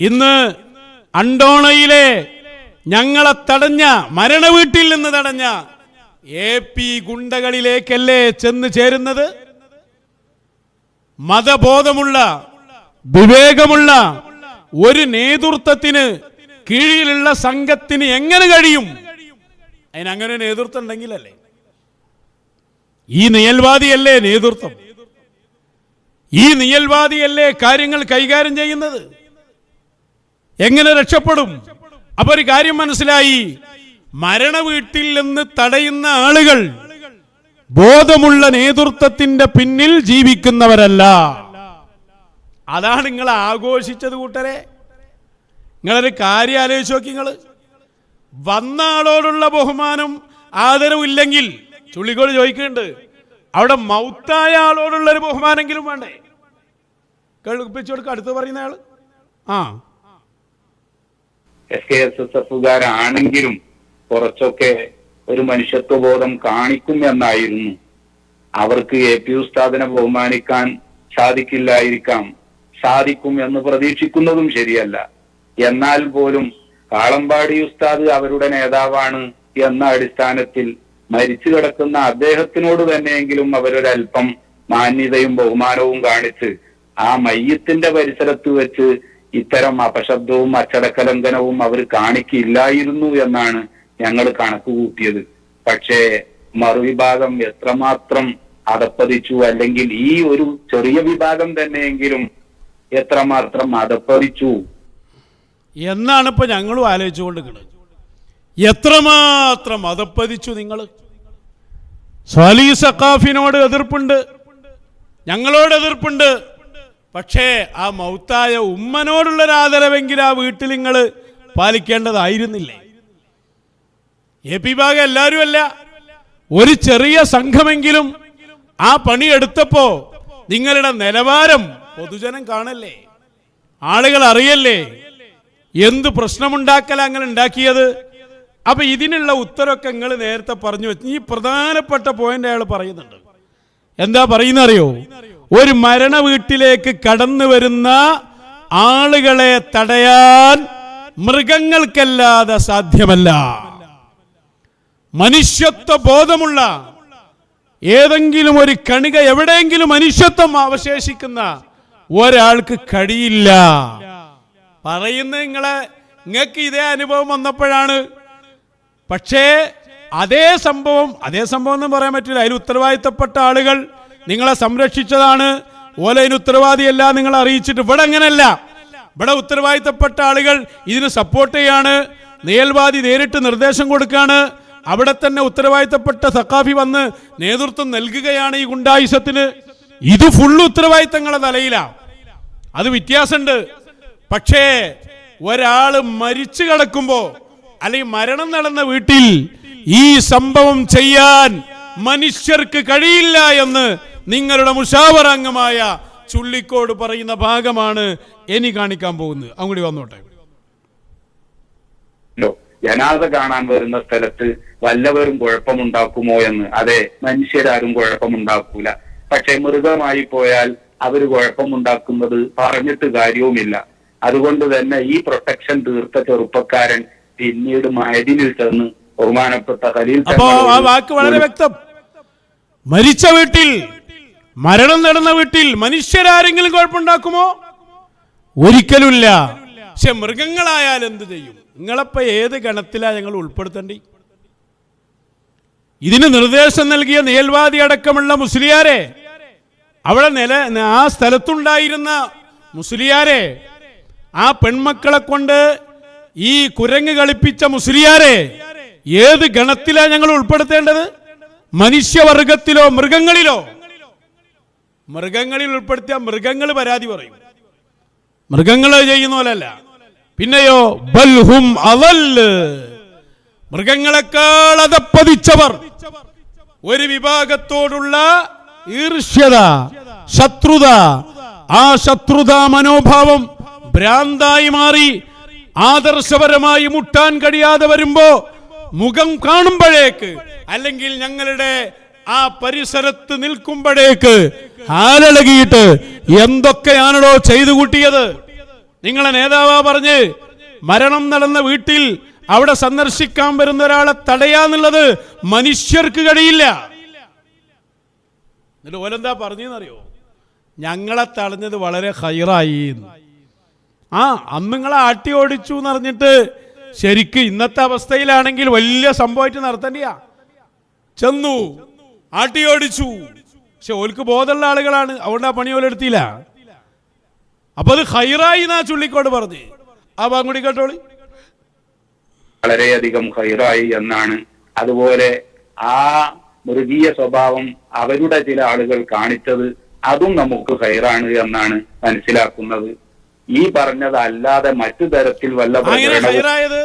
ഇന്ന് അണ്ടോണയിലെ ഞങ്ങളെ തടഞ്ഞ, മരണവീട്ടിൽ നിന്ന് തടഞ്ഞ AP ഗുണ്ടകളിലേക്കല്ലേ ചെന്ന് ചേരുന്നത്? മതബോധമുള്ള, വിവേകമുള്ള ഒരു നേതൃത്വത്തിന് കീഴിലുള്ള സംഘത്തിന് എങ്ങനെ കഴിയും? അതിനങ്ങനെ നേതൃത്വം ഉണ്ടെങ്കിലല്ലേ. ഈ നിയൽവാദിയല്ലേ നേതൃത്വം? ഈ നിയൽവാദിയല്ലേ കാര്യങ്ങൾ കൈകാര്യം ചെയ്യുന്നത്? എങ്ങനെ രക്ഷപ്പെടും? അപ്പൊ ഒരു കാര്യം മനസ്സിലായി, മരണ വീട്ടിൽ നിന്ന് തടയുന്ന ആളുകൾ ബോധമുള്ള നേതൃത്വത്തിന്റെ പിന്നിൽ ജീവിക്കുന്നവരല്ല. അതാണ് നിങ്ങൾ ആഘോഷിച്ചത് കൂട്ടരെ. നിങ്ങളൊരു കാര്യം ആലോചിച്ച് നോക്കി. നിങ്ങൾ വന്ന ആളോടുള്ള ബഹുമാനം ആദരവും ഇല്ലെങ്കിൽ, ചുള്ളിക്കോട് ചോദിക്കുന്നുണ്ട്, അവിടെ മൗത്തായ ആളോടുള്ള ഒരു ബഹുമാനെങ്കിലും വേണ്ടേ? കേൾപ്പിച്ചു കൊടുക്കുക. അടുത്ത് പറയുന്ന ആള് SKSSFുകാരാണെങ്കിലും കുറച്ചൊക്കെ ഒരു മനുഷ്യത്വബോധം കാണിക്കും എന്നായിരുന്നു. അവർക്ക് AP ഉസ്താദിനെ ബഹുമാനിക്കാൻ സാധിക്കില്ലായിരിക്കാം, സാധിക്കും എന്ന് പ്രതീക്ഷിക്കുന്നതും ശരിയല്ല. എന്നാൽ പോലും കാളമ്പാടി ഉസ്താദ് അവരുടെ നേതാവാണ് എന്ന അടിസ്ഥാനത്തിൽ മരിച്ചു കിടക്കുന്ന അദ്ദേഹത്തിനോട് തന്നെയെങ്കിലും അവരൊരൽപ്പം മാന്യതയും ബഹുമാനവും കാണിച്ച് ആ മയ്യത്തിന്റെ പരിസരത്ത് വെച്ച് ഇത്തരം അപശബ്ദവും അച്ചടക്കലംഘനവും അവർ കാണിക്കില്ലായിരുന്നു എന്നാണ് ഞങ്ങൾ കണക്ക് കൂട്ടിയത്. പക്ഷേ മറുവിഭാഗം എത്രമാത്രം അധപ്പതിച്ചു, അല്ലെങ്കിൽ ഈ ഒരു ചെറിയ വിഭാഗം തന്നെയെങ്കിലും എത്രമാത്രം അധപ്പതിച്ചു എന്നാണ് ഇപ്പൊ ഞങ്ങളും ആലോചിച്ചുകൊണ്ടിരിക്കുന്നത്. എത്രമാത്രം അധപ്പതിച്ചു നിങ്ങൾ. സ്വാലിഹ് സഖാഫിനോട് എതിർപ്പുണ്ട്, ഞങ്ങളോട് എതിർപ്പുണ്ട്. പക്ഷേ ആ മൗത്തായ ഉമ്മനോടുള്ളൊരു ആദരവെങ്കിൽ ആ വീട്ടിൽ നിങ്ങൾ പാലിക്കേണ്ടതായിരുന്നില്ലേ? AP ഭാഗം എല്ലാവരും അല്ല, ഒരു ചെറിയ സംഘമെങ്കിലും ആ പണിയെടുത്തപ്പോ നിങ്ങളുടെ നിലവാരം പൊതുജനം കാണല്ലേ, ആളുകൾ അറിയല്ലേ, എന്ത് പ്രശ്നമുണ്ടാക്കല അങ്ങനെ ഉണ്ടാക്കിയത്. അപ്പൊ ഇതിനുള്ള ഉത്തരവൊക്കെ നിങ്ങൾ നേരത്തെ പറഞ്ഞു വെച്ചു. ഈ പ്രധാനപ്പെട്ട പോയിന്റ് അയാൾ പറയുന്നുണ്ട്. എന്താ പറയുന്ന അറിയോ? ഒരു മരണ വീട്ടിലേക്ക് കടന്നു വരുന്ന ആളുകളെ തടയാൻ മൃഗങ്ങൾക്കല്ലാതെ സാധ്യമല്ല. മനുഷ്യത്വ ബോധമുള്ള ഏതെങ്കിലും ഒരു കണിക, എവിടെയെങ്കിലും മനുഷ്യത്വം അവശേഷിക്കുന്ന ഒരാൾക്ക് കഴിയില്ല. പറയുന്ന നിങ്ങൾക്ക് ഇതേ അനുഭവം വന്നപ്പോഴാണ്. പക്ഷേ അതേ സംഭവം എന്ന് പറയാൻ പറ്റില്ല. അതിന് ഉത്തരവാദിത്തപ്പെട്ട ആളുകൾ നിങ്ങളെ സംരക്ഷിച്ചതാണ്. ഓലതിന് ഉത്തരവാദിയല്ല നിങ്ങൾ അറിയിച്ചിട്ട്. ഇവിടെ അങ്ങനെയല്ല. ഇവിടെ ഉത്തരവാദിത്തപ്പെട്ട ആളുകൾ ഇതിന് സപ്പോർട്ട് ചെയ്യാണ്. നിയൽവാദി നേരിട്ട് നിർദ്ദേശം കൊടുക്കുകയാണ്. അവിടെ തന്നെ ഉത്തരവാദിത്തപ്പെട്ട സഖാഫി വന്ന് നേതൃത്വം നൽകുകയാണ് ഈ ഗുണ്ടായുസത്തിന്. ഇത് ഫുള്ള് ഉത്തരവാദിത്തങ്ങളുടെ തലയിലാണ്. അത് വ്യത്യാസമുണ്ട്. പക്ഷേ ഒരാള് മരിച്ചു കിടക്കുമ്പോ, അല്ലെങ്കിൽ മരണം നടന്ന വീട്ടിൽ ഈ സംഭവം ചെയ്യാൻ മനുഷ്യർക്ക് കഴിയില്ല എന്ന് നിങ്ങളുടെ മുഷാവറംഗമായ ചുള്ളിക്കോട് പറയുന്ന ഭാഗമാണ് ഇനി കാണിക്കാൻ പോകുന്നത്. അങ്ങോട്ട് വന്നോട്ടെ. ജനാസ കാണാൻ വരുന്ന സ്ഥലത്ത് വല്ലവരും കുഴപ്പമുണ്ടാക്കുമോ എന്ന്. അതെ, മനുഷ്യരാരും കുഴപ്പമുണ്ടാക്കൂല. പക്ഷെ മൃഗമായി പോയാൽ അവർ കുഴപ്പമുണ്ടാക്കുന്നത് പറഞ്ഞിട്ട് കാര്യവുമില്ല. അതുകൊണ്ട് തന്നെ ഈ പ്രൊട്ടക്ഷൻ തീർത്ത ചെറുപ്പക്കാരൻ പിന്നീട് മഅദിനിൽ ചെന്ന് ബഹുമാനപ്പെട്ട ഖലീൽ അപ്പോ ആ വാക്ക് വളരെ വ്യക്തം. മരിച്ച വീട്ടിൽ, മരണം നടന്ന വീട്ടിൽ മനുഷ്യരാരെങ്കിലും കുഴപ്പമുണ്ടാക്കുമോ? ഒരിക്കലുമില്ല. പക്ഷെ മൃഗങ്ങളായാൽ എന്ത് ചെയ്യും? നിങ്ങളപ്പോ ഏത് ഗണത്തിലാ ഞങ്ങൾ ഉൾപ്പെടുത്തേണ്ടി? ഇതിന് നിർദ്ദേശം നൽകിയ നിയൽവാദി അടക്കമുള്ള മുസ്ലിയാരെ, അവിടെ ആ സ്ഥലത്തുണ്ടായിരുന്ന മുസ്ലിയാരെ, ആ പെൺമക്കളെ കൊണ്ട് ഈ കുരങ്ങ് കളിപ്പിച്ച മുസ്ലിയാരെ ഏത് ഗണത്തിലാ ഞങ്ങൾ ഉൾപ്പെടുത്തേണ്ടത്? മനുഷ്യവർഗത്തിലോ മൃഗങ്ങളിലോ? മൃഗങ്ങളിൽ ഉൾപ്പെടുത്തിയ മൃഗങ്ങൾ പരാതി പറയും, മൃഗങ്ങൾ ചെയ്യുന്ന പോലല്ല. പിന്നെയോ ബൽഹും അവല്, മൃഗങ്ങളെക്കാൾ അതപ്പതിച്ചവർ. ഒരു വിഭാഗത്തോടുള്ള ഈർഷ്യത, ശത്രുത, ആ ശത്രുതാ മനോഭാവം ഭ്രാന്തായി മാറി ആദർശപരമായി മുട്ടാൻ കഴിയാതെ വരുമ്പോ മുഖം കാണുമ്പോഴേക്ക്, അല്ലെങ്കിൽ ഞങ്ങളുടെ ആ പരിസരത്ത് നിൽക്കുമ്പോഴേക്ക് ഹാലളകിയിട്ട് എന്തൊക്കെയാണോ ചെയ്തു കൂട്ടിയത്? നിങ്ങളെ നേതാവാ പറഞ്ഞ് മരണം നടന്ന വീട്ടിൽ അവിടെ സന്ദർശിക്കാൻ വരുന്ന ഒരാളെ തടയാന്നുള്ളത് മനുഷ്യർക്ക് കഴിയില്ല. എന്നിട്ട് ഓലെന്താ പറഞ്ഞെന്നറിയോ? ഞങ്ങളെ തടഞ്ഞത് വളരെ ഹൈറായി. അന്ന് നിങ്ങളെ ആട്ടി ഓടിച്ചു എന്ന് പറഞ്ഞിട്ട് ശരിക്ക് ഇന്നത്തെ അവസ്ഥയിലാണെങ്കിൽ വലിയ സംഭവമായിട്ട് നടത്തേണ്ടിയാ. ചെന്നു ആട്ടി ഓടിച്ചു, പക്ഷെ ഓൽക്ക് ബോധമുള്ള ആളുകളാണ്, അതുകൊണ്ട് ആ പണി ഓലെടുത്തില്ല. അപ്പൊ അത് ഹൈറായി എന്നാ ചുള്ളിക്കോട് പറഞ്ഞ്. ആ ഭാഗം കേട്ടോളി. വളരെയധികം ഹൈറായി എന്നാണ്. അതുപോലെ ആ മൃഗീയ സ്വഭാവം അവരുടെ ചില ആളുകൾ കാണിച്ചത് അതും നമുക്ക് ഹൈറാണ് എന്നാണ് മനസ്സിലാക്കുന്നത്. ഈ പറഞ്ഞതല്ലാതെ മറ്റു തരത്തിൽ വല്ല ഹൈറായത്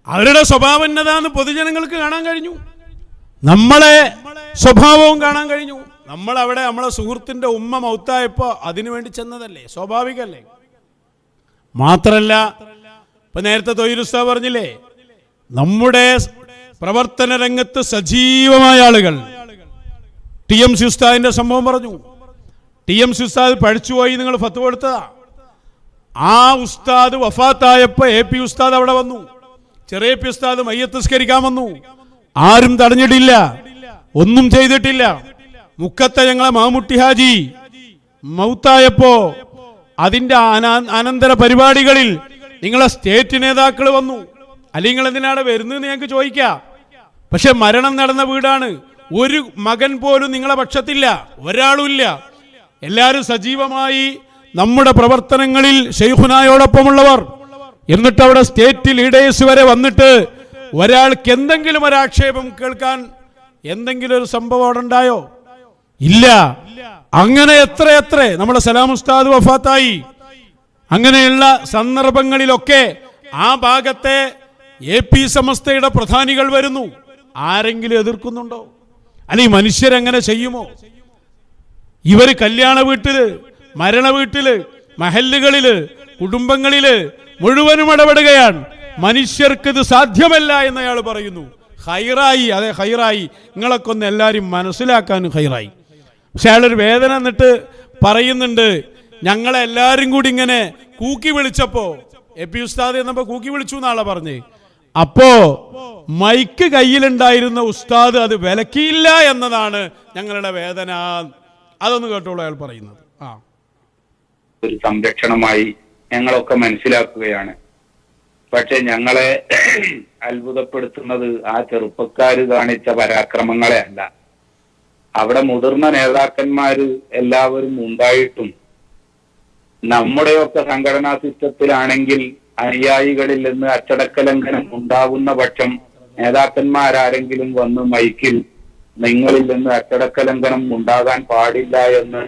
അവരുടെ സ്വഭാവം എന്നതാന്ന് പൊതുജനങ്ങൾക്ക് കാണാൻ കഴിഞ്ഞു, നമ്മളെ സ്വഭാവവും കാണാൻ കഴിഞ്ഞു. നമ്മൾ അവിടെ നമ്മളെ സുഹൃത്തിന്റെ ഉമ്മ മൗത്തായപ്പോ അതിനു വേണ്ടി ചെന്നതല്ലേ, സ്വാഭാവികല്ലേ? മാത്രല്ല, ഇപ്പൊ നേരത്തെ തൊഴിലുസ്താ പറഞ്ഞില്ലേ, നമ്മുടെ പ്രവർത്തന രംഗത്ത് സജീവമായ ആളുകൾ. TMC ഉസ്താദിന്റെ സംഭവം പറഞ്ഞു. TMC ഉസ്താദ് പഠിച്ചുപോയി, നിങ്ങൾ ഫത്വ കൊടുത്തതാ. ആ ഉസ്താദ് വഫാത്തായപ്പോ AP ഉസ്താദ് അവിടെ വന്നു. ചെറിയ AP ഉസ്താദ് മയ്യത്ത് നിസ്കരിക്കാൻ വന്നു. ആരും തടഞ്ഞിട്ടില്ല, ഒന്നും ചെയ്തിട്ടില്ല. മുക്കത്തെ ഞങ്ങളെ മാമുട്ടി ഹാജി മൗത്തായപ്പോ അതിന്റെ അനന്തര പരിപാടികളിൽ നിങ്ങളെ സ്റ്റേറ്റ് നേതാക്കൾ വന്നു. അല്ലെങ്കിൽ എന്തിനാണ് വരുന്നത് ഞങ്ങൾക്ക് ചോദിക്കാം. പക്ഷെ മരണം നടന്ന വീടാണ്, ഒരു മകൻ പോലും നിങ്ങളെ പക്ഷത്തില്ല, ഒരാളുമില്ല. എല്ലാവരും സജീവമായി നമ്മുടെ പ്രവർത്തനങ്ങളിൽ ശൈഖുനായോടൊപ്പമുള്ളവർ. എന്നിട്ട് അവിടെ സ്റ്റേറ്റ് ലീഡേഴ്സ് വരെ വന്നിട്ട് ഒരാൾക്ക് എന്തെങ്കിലും ഒരു ആക്ഷേപം കേൾക്കാൻ എന്തെങ്കിലും ഒരു സംഭവം അവിടെ ഉണ്ടായോ? ഇല്ല. അങ്ങനെ എത്ര നമ്മുടെ സലാം ഉസ്താദ് വഫാത്തായി. അങ്ങനെയുള്ള സന്ദർഭങ്ങളിലൊക്കെ ആ ഭാഗത്തെ AP സമസ്തയുടെ പ്രധാനികൾ വരുന്നു. ആരെങ്കിലും എതിർക്കുന്നുണ്ടോ? അല്ലെങ്കിൽ മനുഷ്യരെങ്ങനെ ചെയ്യുമോ? ഇവര് കല്യാണ വീട്ടില്, മരണ വീട്ടില്, മഹല്ലുകളില്, കുടുംബങ്ങളില് മുഴുവനും ഇടപെടുകയാണ്. മനുഷ്യർക്ക് ഇത് സാധ്യമല്ല എന്ന് അയാൾ പറയുന്നു. ഹൈറായി, അതെ ഹൈറായി, നിങ്ങളൊക്കെ ഒന്ന് എല്ലാവരും മനസ്സിലാക്കാനും ഹൈറായി. പക്ഷെ അയാളൊരു വേദന എന്നിട്ട് പറയുന്നുണ്ട്, ഞങ്ങളെല്ലാരും കൂടി ഇങ്ങനെ കൂക്കി വിളിച്ചപ്പോ, AP ഉസ്താദ് എന്നപ്പോ കൂക്കി വിളിച്ചു എന്നാളെ പറഞ്ഞ്, അപ്പോ മൈക്ക് കയ്യിലുണ്ടായിരുന്ന ഉസ്താദ് അത് വിലക്കിയില്ല എന്നതാണ് ഞങ്ങളുടെ വേദന. അതൊന്ന് കേട്ടോളൂ അയാൾ പറയുന്നത്. ഒരു സംരക്ഷണമായി ഞങ്ങളൊക്കെ മനസ്സിലാക്കുകയാണ്. പക്ഷെ ഞങ്ങളെ അത്ഭുതപ്പെടുത്തുന്നത് ആ ചെറുപ്പക്കാര് കാണിച്ച പരാക്രമങ്ങളെ അല്ല. അവിടെ മുതിർന്ന നേതാക്കന്മാര് എല്ലാവരും ഉണ്ടായിട്ടും നമ്മുടെയൊക്കെ സംഘടനാ സിസ്റ്റത്തിലാണെങ്കിൽ അനുയായികളിൽ നിന്ന് അച്ചടക്ക ലംഘനം ഉണ്ടാകുന്ന പക്ഷം നേതാക്കന്മാരാരെങ്കിലും വന്ന് മൈക്കിൽ നിങ്ങളിൽ നിന്ന് അച്ചടക്ക ലംഘനം ഉണ്ടാകാൻ പാടില്ല എന്ന്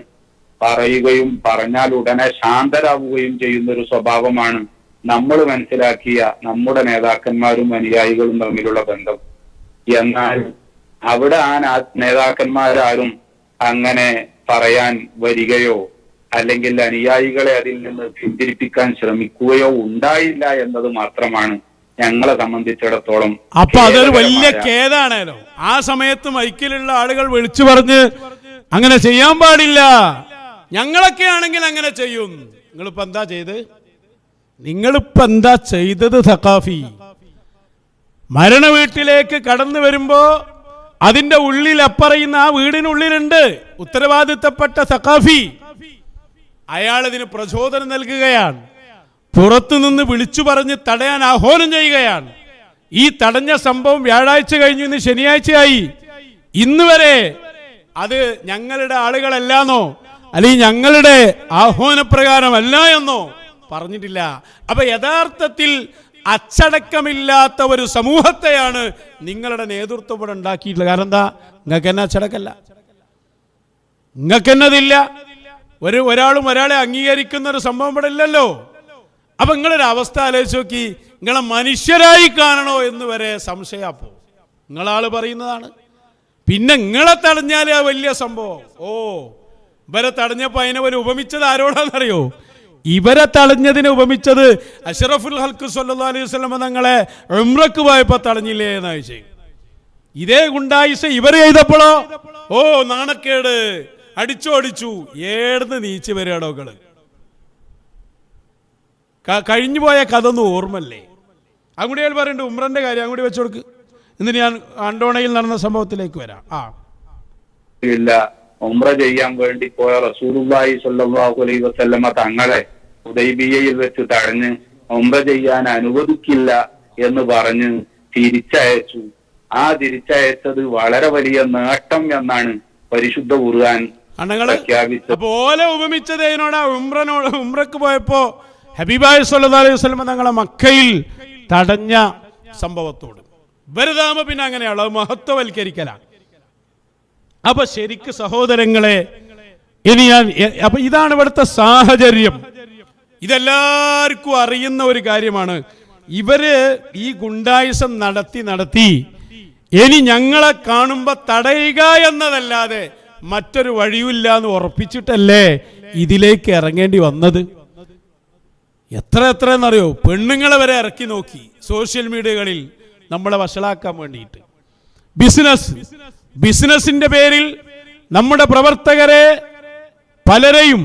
പറയുകയും പറഞ്ഞാൽ ഉടനെ ശാന്തരാവുകയും ചെയ്യുന്ന ഒരു സ്വഭാവമാണ് നമ്മൾ മനസ്സിലാക്കിയ നമ്മുടെ നേതാക്കന്മാരും അനുയായികളും തമ്മിലുള്ള ബന്ധം. എന്നാൽ അവിടെ ആ നേതാക്കന്മാരാരും അങ്ങനെ പറയാൻ വരികയോ അല്ലെങ്കിൽ അനുയായികളെ അതിൽ നിന്ന് പിന്തിരിപ്പിക്കാൻ ശ്രമിക്കുകയോ ഉണ്ടായില്ല എന്നത് മാത്രമാണ് ഞങ്ങളെ സംബന്ധിച്ചിടത്തോളം. അപ്പൊ അതൊരു വലിയ ഖേദാണല്ലോ. ആ സമയത്ത് മൈക്കിലുള്ള ആളുകൾ വിളിച്ചു പറഞ്ഞ് അങ്ങനെ ചെയ്യാൻ പാടില്ല, ഞങ്ങളൊക്കെ ആണെങ്കിൽ അങ്ങനെ ചെയ്യും. നിങ്ങളിപ്പോൾ എന്താ ചെയ്തത് സഖാഫി? മരണ വീട്ടിലേക്ക് കടന്നു വരുമ്പോ അതിന്റെ ഉള്ളിൽ അപ്പറയുന്ന ആ വീടിനുള്ളിലുണ്ട് ഉത്തരവാദിത്തപ്പെട്ട സഖാഫി. അയാൾ ഇതിന് പ്രചോദനം നൽകുകയാണ്, പുറത്തുനിന്ന് വിളിച്ചു പറഞ്ഞ് തടയാൻ ആഹ്വാനം ചെയ്യുകയാണ്. ഈ തടഞ്ഞ സംഭവം വ്യാഴാഴ്ച കഴിഞ്ഞു, ഇന്ന് ശനിയാഴ്ചയായി. ഇന്ന് വരെ അത് ഞങ്ങളുടെ ആളുകളല്ലാന്നോ അല്ലെങ്കിൽ ഞങ്ങളുടെ ആഹ്വാനപ്രകാരമല്ല എന്നോ പറഞ്ഞിട്ടില്ല. അപ്പൊ യഥാർത്ഥത്തിൽ അച്ചടക്കമില്ലാത്ത ഒരു സമൂഹത്തെയാണ് നിങ്ങളുടെ നേതൃത്വം ഇവിടെ ഉണ്ടാക്കിയിട്ടുള്ളത്. കാരണം എന്താ? നിങ്ങൾക്ക് തന്നെ അച്ചടക്കല്ല, നിങ്ങൾക്ക് എന്നതില്ല. ഒരാളും ഒരാളെ അംഗീകരിക്കുന്ന ഒരു സംഭവം ഇവിടെ ഇല്ലല്ലോ. അപ്പൊ നിങ്ങളൊരു അവസ്ഥ ആലോചിച്ച് നോക്കി, നിങ്ങളെ മനുഷ്യരായി കാണണോ എന്ന് വരെ സംശയാപ്പോ. നിങ്ങളാള് പറയുന്നതാണ്. പിന്നെ നിങ്ങളെ തടഞ്ഞാലേ ആ വലിയ സംഭവം. ഇവരെ തടഞ്ഞപ്പോ അതിനെ ഒരു ഉപമിച്ചത് ആരോടാന്നറിയോ? ഇവരെ തടഞ്ഞതിനെ ഉപമിച്ചത് അഷ്റഫുൽ ഖൽഖ് സ്വല്ലല്ലാഹു അലൈഹി വസല്ലം തങ്ങളെ ഉംറക്ക് പോയപ്പോ തടഞ്ഞില്ലേ എന്നാ ചോദിച്ചേ. ഇതേ ഗുണ്ടായിസ ഇവർ ചെയ്തപ്പോഴോ നാണക്കേട്, അടിച്ചു ഏടുന്ന് നീച്ച് വരികടോക്കള്. കഴിഞ്ഞു പോയ കഥ ഒന്നും ഓർമ്മല്ലേ? അങ്ങോട്ട് അയാൾ പറയുന്നുണ്ട് ഉംറന്റെ കാര്യം അങ്ങോട്ട് വെച്ചു കൊടുക്ക്. ഇന്ന് ഞാൻ അണ്ടോണയിൽ നടന്ന സംഭവത്തിലേക്ക് വരാം. ഉംറ ചെയ്യാൻ വേണ്ടി പോയ റസൂലുള്ളാഹി സ്വല്ലല്ലാഹു അലൈഹി വസല്ലമ തങ്ങളെ ഹുദൈബിയയിൽ വെച്ച് തടഞ്ഞ് ഉംറ ചെയ്യാൻ അനുവദിക്കില്ല എന്ന് പറഞ്ഞ് തിരിച്ചയച്ചു. ആ തിരിച്ചയച്ചത് വളരെ വലിയ നേട്ടം എന്നാണ് പരിശുദ്ധ ഖുർആൻ പ്രഖ്യാപിച്ചത്. അപ്പൊ ഓലെ ഉപമിച്ചത് അതിനോടാ ഉംറക്ക് പോയപ്പോ ഹബീബായി സ്വല്ലല്ലാഹു അലൈഹി വസല്ലമ തങ്ങളെ മക്കയിൽ തടഞ്ഞ സംഭവത്തോട്. വെറുതാമ പിന്നെ അങ്ങനെയാണോ? അത് മഹത്വവൽക്കരിക്കലാണ്. അപ്പൊ ശരിക്ക് സഹോദരങ്ങളെ, ഇനി അപ്പൊ ഇതാണ് ഇവിടുത്തെ സാഹചര്യം. ഇതെല്ലാവർക്കും അറിയുന്ന ഒരു കാര്യമാണ്. ഇവര് ഈ ഗുണ്ടായിസം നടത്തി ഇനി ഞങ്ങളെ കാണുമ്പോ തടയുക എന്നതല്ലാതെ മറ്റൊരു വഴിയില്ല എന്ന് ഉറപ്പിച്ചിട്ടല്ലേ ഇതിലേക്ക് ഇറങ്ങേണ്ടി വന്നത്. എത്ര എന്നറിയോ? പെണ്ണുങ്ങളെ വരെ ഇറക്കി നോക്കി സോഷ്യൽ മീഡിയകളിൽ നമ്മളെ വഷളാക്കാൻ വേണ്ടിയിട്ട്. ബിസിനസിന്റെ പേരിൽ നമ്മുടെ പ്രവർത്തകരെ പലരെയും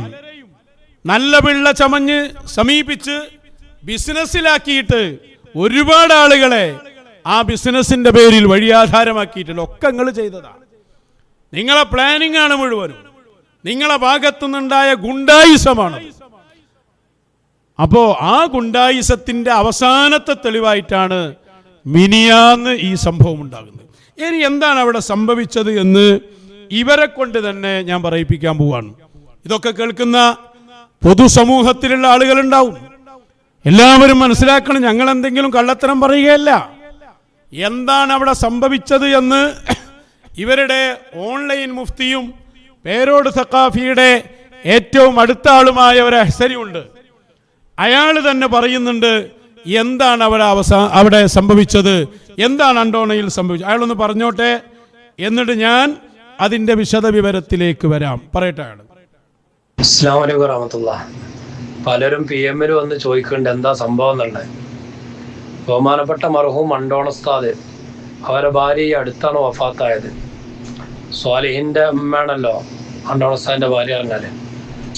നല്ല പിള്ള ചമഞ്ഞ് സമീപിച്ച് ബിസിനസ്സിലാക്കിയിട്ട് ഒരുപാട് ആളുകളെ ആ ബിസിനസിന്റെ പേരിൽ വഴിയാധാരമാക്കിയിട്ടില്ല. ഒക്കെ നിങ്ങൾ ചെയ്തതാണ്. നിങ്ങളെ പ്ലാനിംഗ് ആണ് മുഴുവനും. നിങ്ങളെ ഭാഗത്തുനിന്നുണ്ടായ ഗുണ്ടായിസമാണ്. അപ്പോ ആ ഗുണ്ടായിസത്തിന്റെ അവസാനത്തെ തെളിവായിട്ടാണ് മിനിയാന്ന് ഈ സംഭവം ഉണ്ടാകുന്നത്. ഇനി എന്താണ് അവിടെ സംഭവിച്ചത് എന്ന് ഇവരെ കൊണ്ട് തന്നെ ഞാൻ പറയിപ്പിക്കാൻ പോവാണ്. ഇതൊക്കെ കേൾക്കുന്ന പൊതുസമൂഹത്തിലുള്ള ആളുകളുണ്ടാവും. എല്ലാവരും മനസ്സിലാക്കണം, ഞങ്ങൾ എന്തെങ്കിലും കള്ളത്തരം പറയുകയല്ല. എന്താണ് അവിടെ സംഭവിച്ചത് എന്ന് ഇവരുടെ ഓൺലൈൻ മുഫ്തിയും പേരോട് സഖാഫിയുടെ ഏറ്റവും അടുത്ത ആളുമായ ഒരു അഹ്സനിയുണ്ട്. അയാൾ തന്നെ പറയുന്നുണ്ട് എന്താണ് അവിടെ സംഭവിച്ചത്, എന്താണ് അണ്ടോണയിൽ സംഭവിച്ചത്. അയാളൊന്ന് പറഞ്ഞോട്ടെ, എന്നിട്ട് ഞാൻ അതിന്റെ വിശദ വിവരത്തിലേക്ക് വരാം. പറയട്ടെ അയാൾ. അസ്സലാമു അലൈക്കും വറഹ്മത്തുള്ളാഹി. പലരും PM വന്ന് ചോദിക്കുന്നുണ്ട് എന്താ സംഭവം എന്നുള്ളത്. ബഹുമാനപ്പെട്ട മർഹൂം അണ്ടോണ ഉസ്താദ് അവരെ ഭാര്യ ഈ അടുത്താണ് വഫാത്തായത്. സ്വാലിഹിന്റെ ഉമ്മയാണല്ലോ അണ്ടോണ ഉസ്താദിന്റെ ഭാര്യ പറഞ്ഞാല്.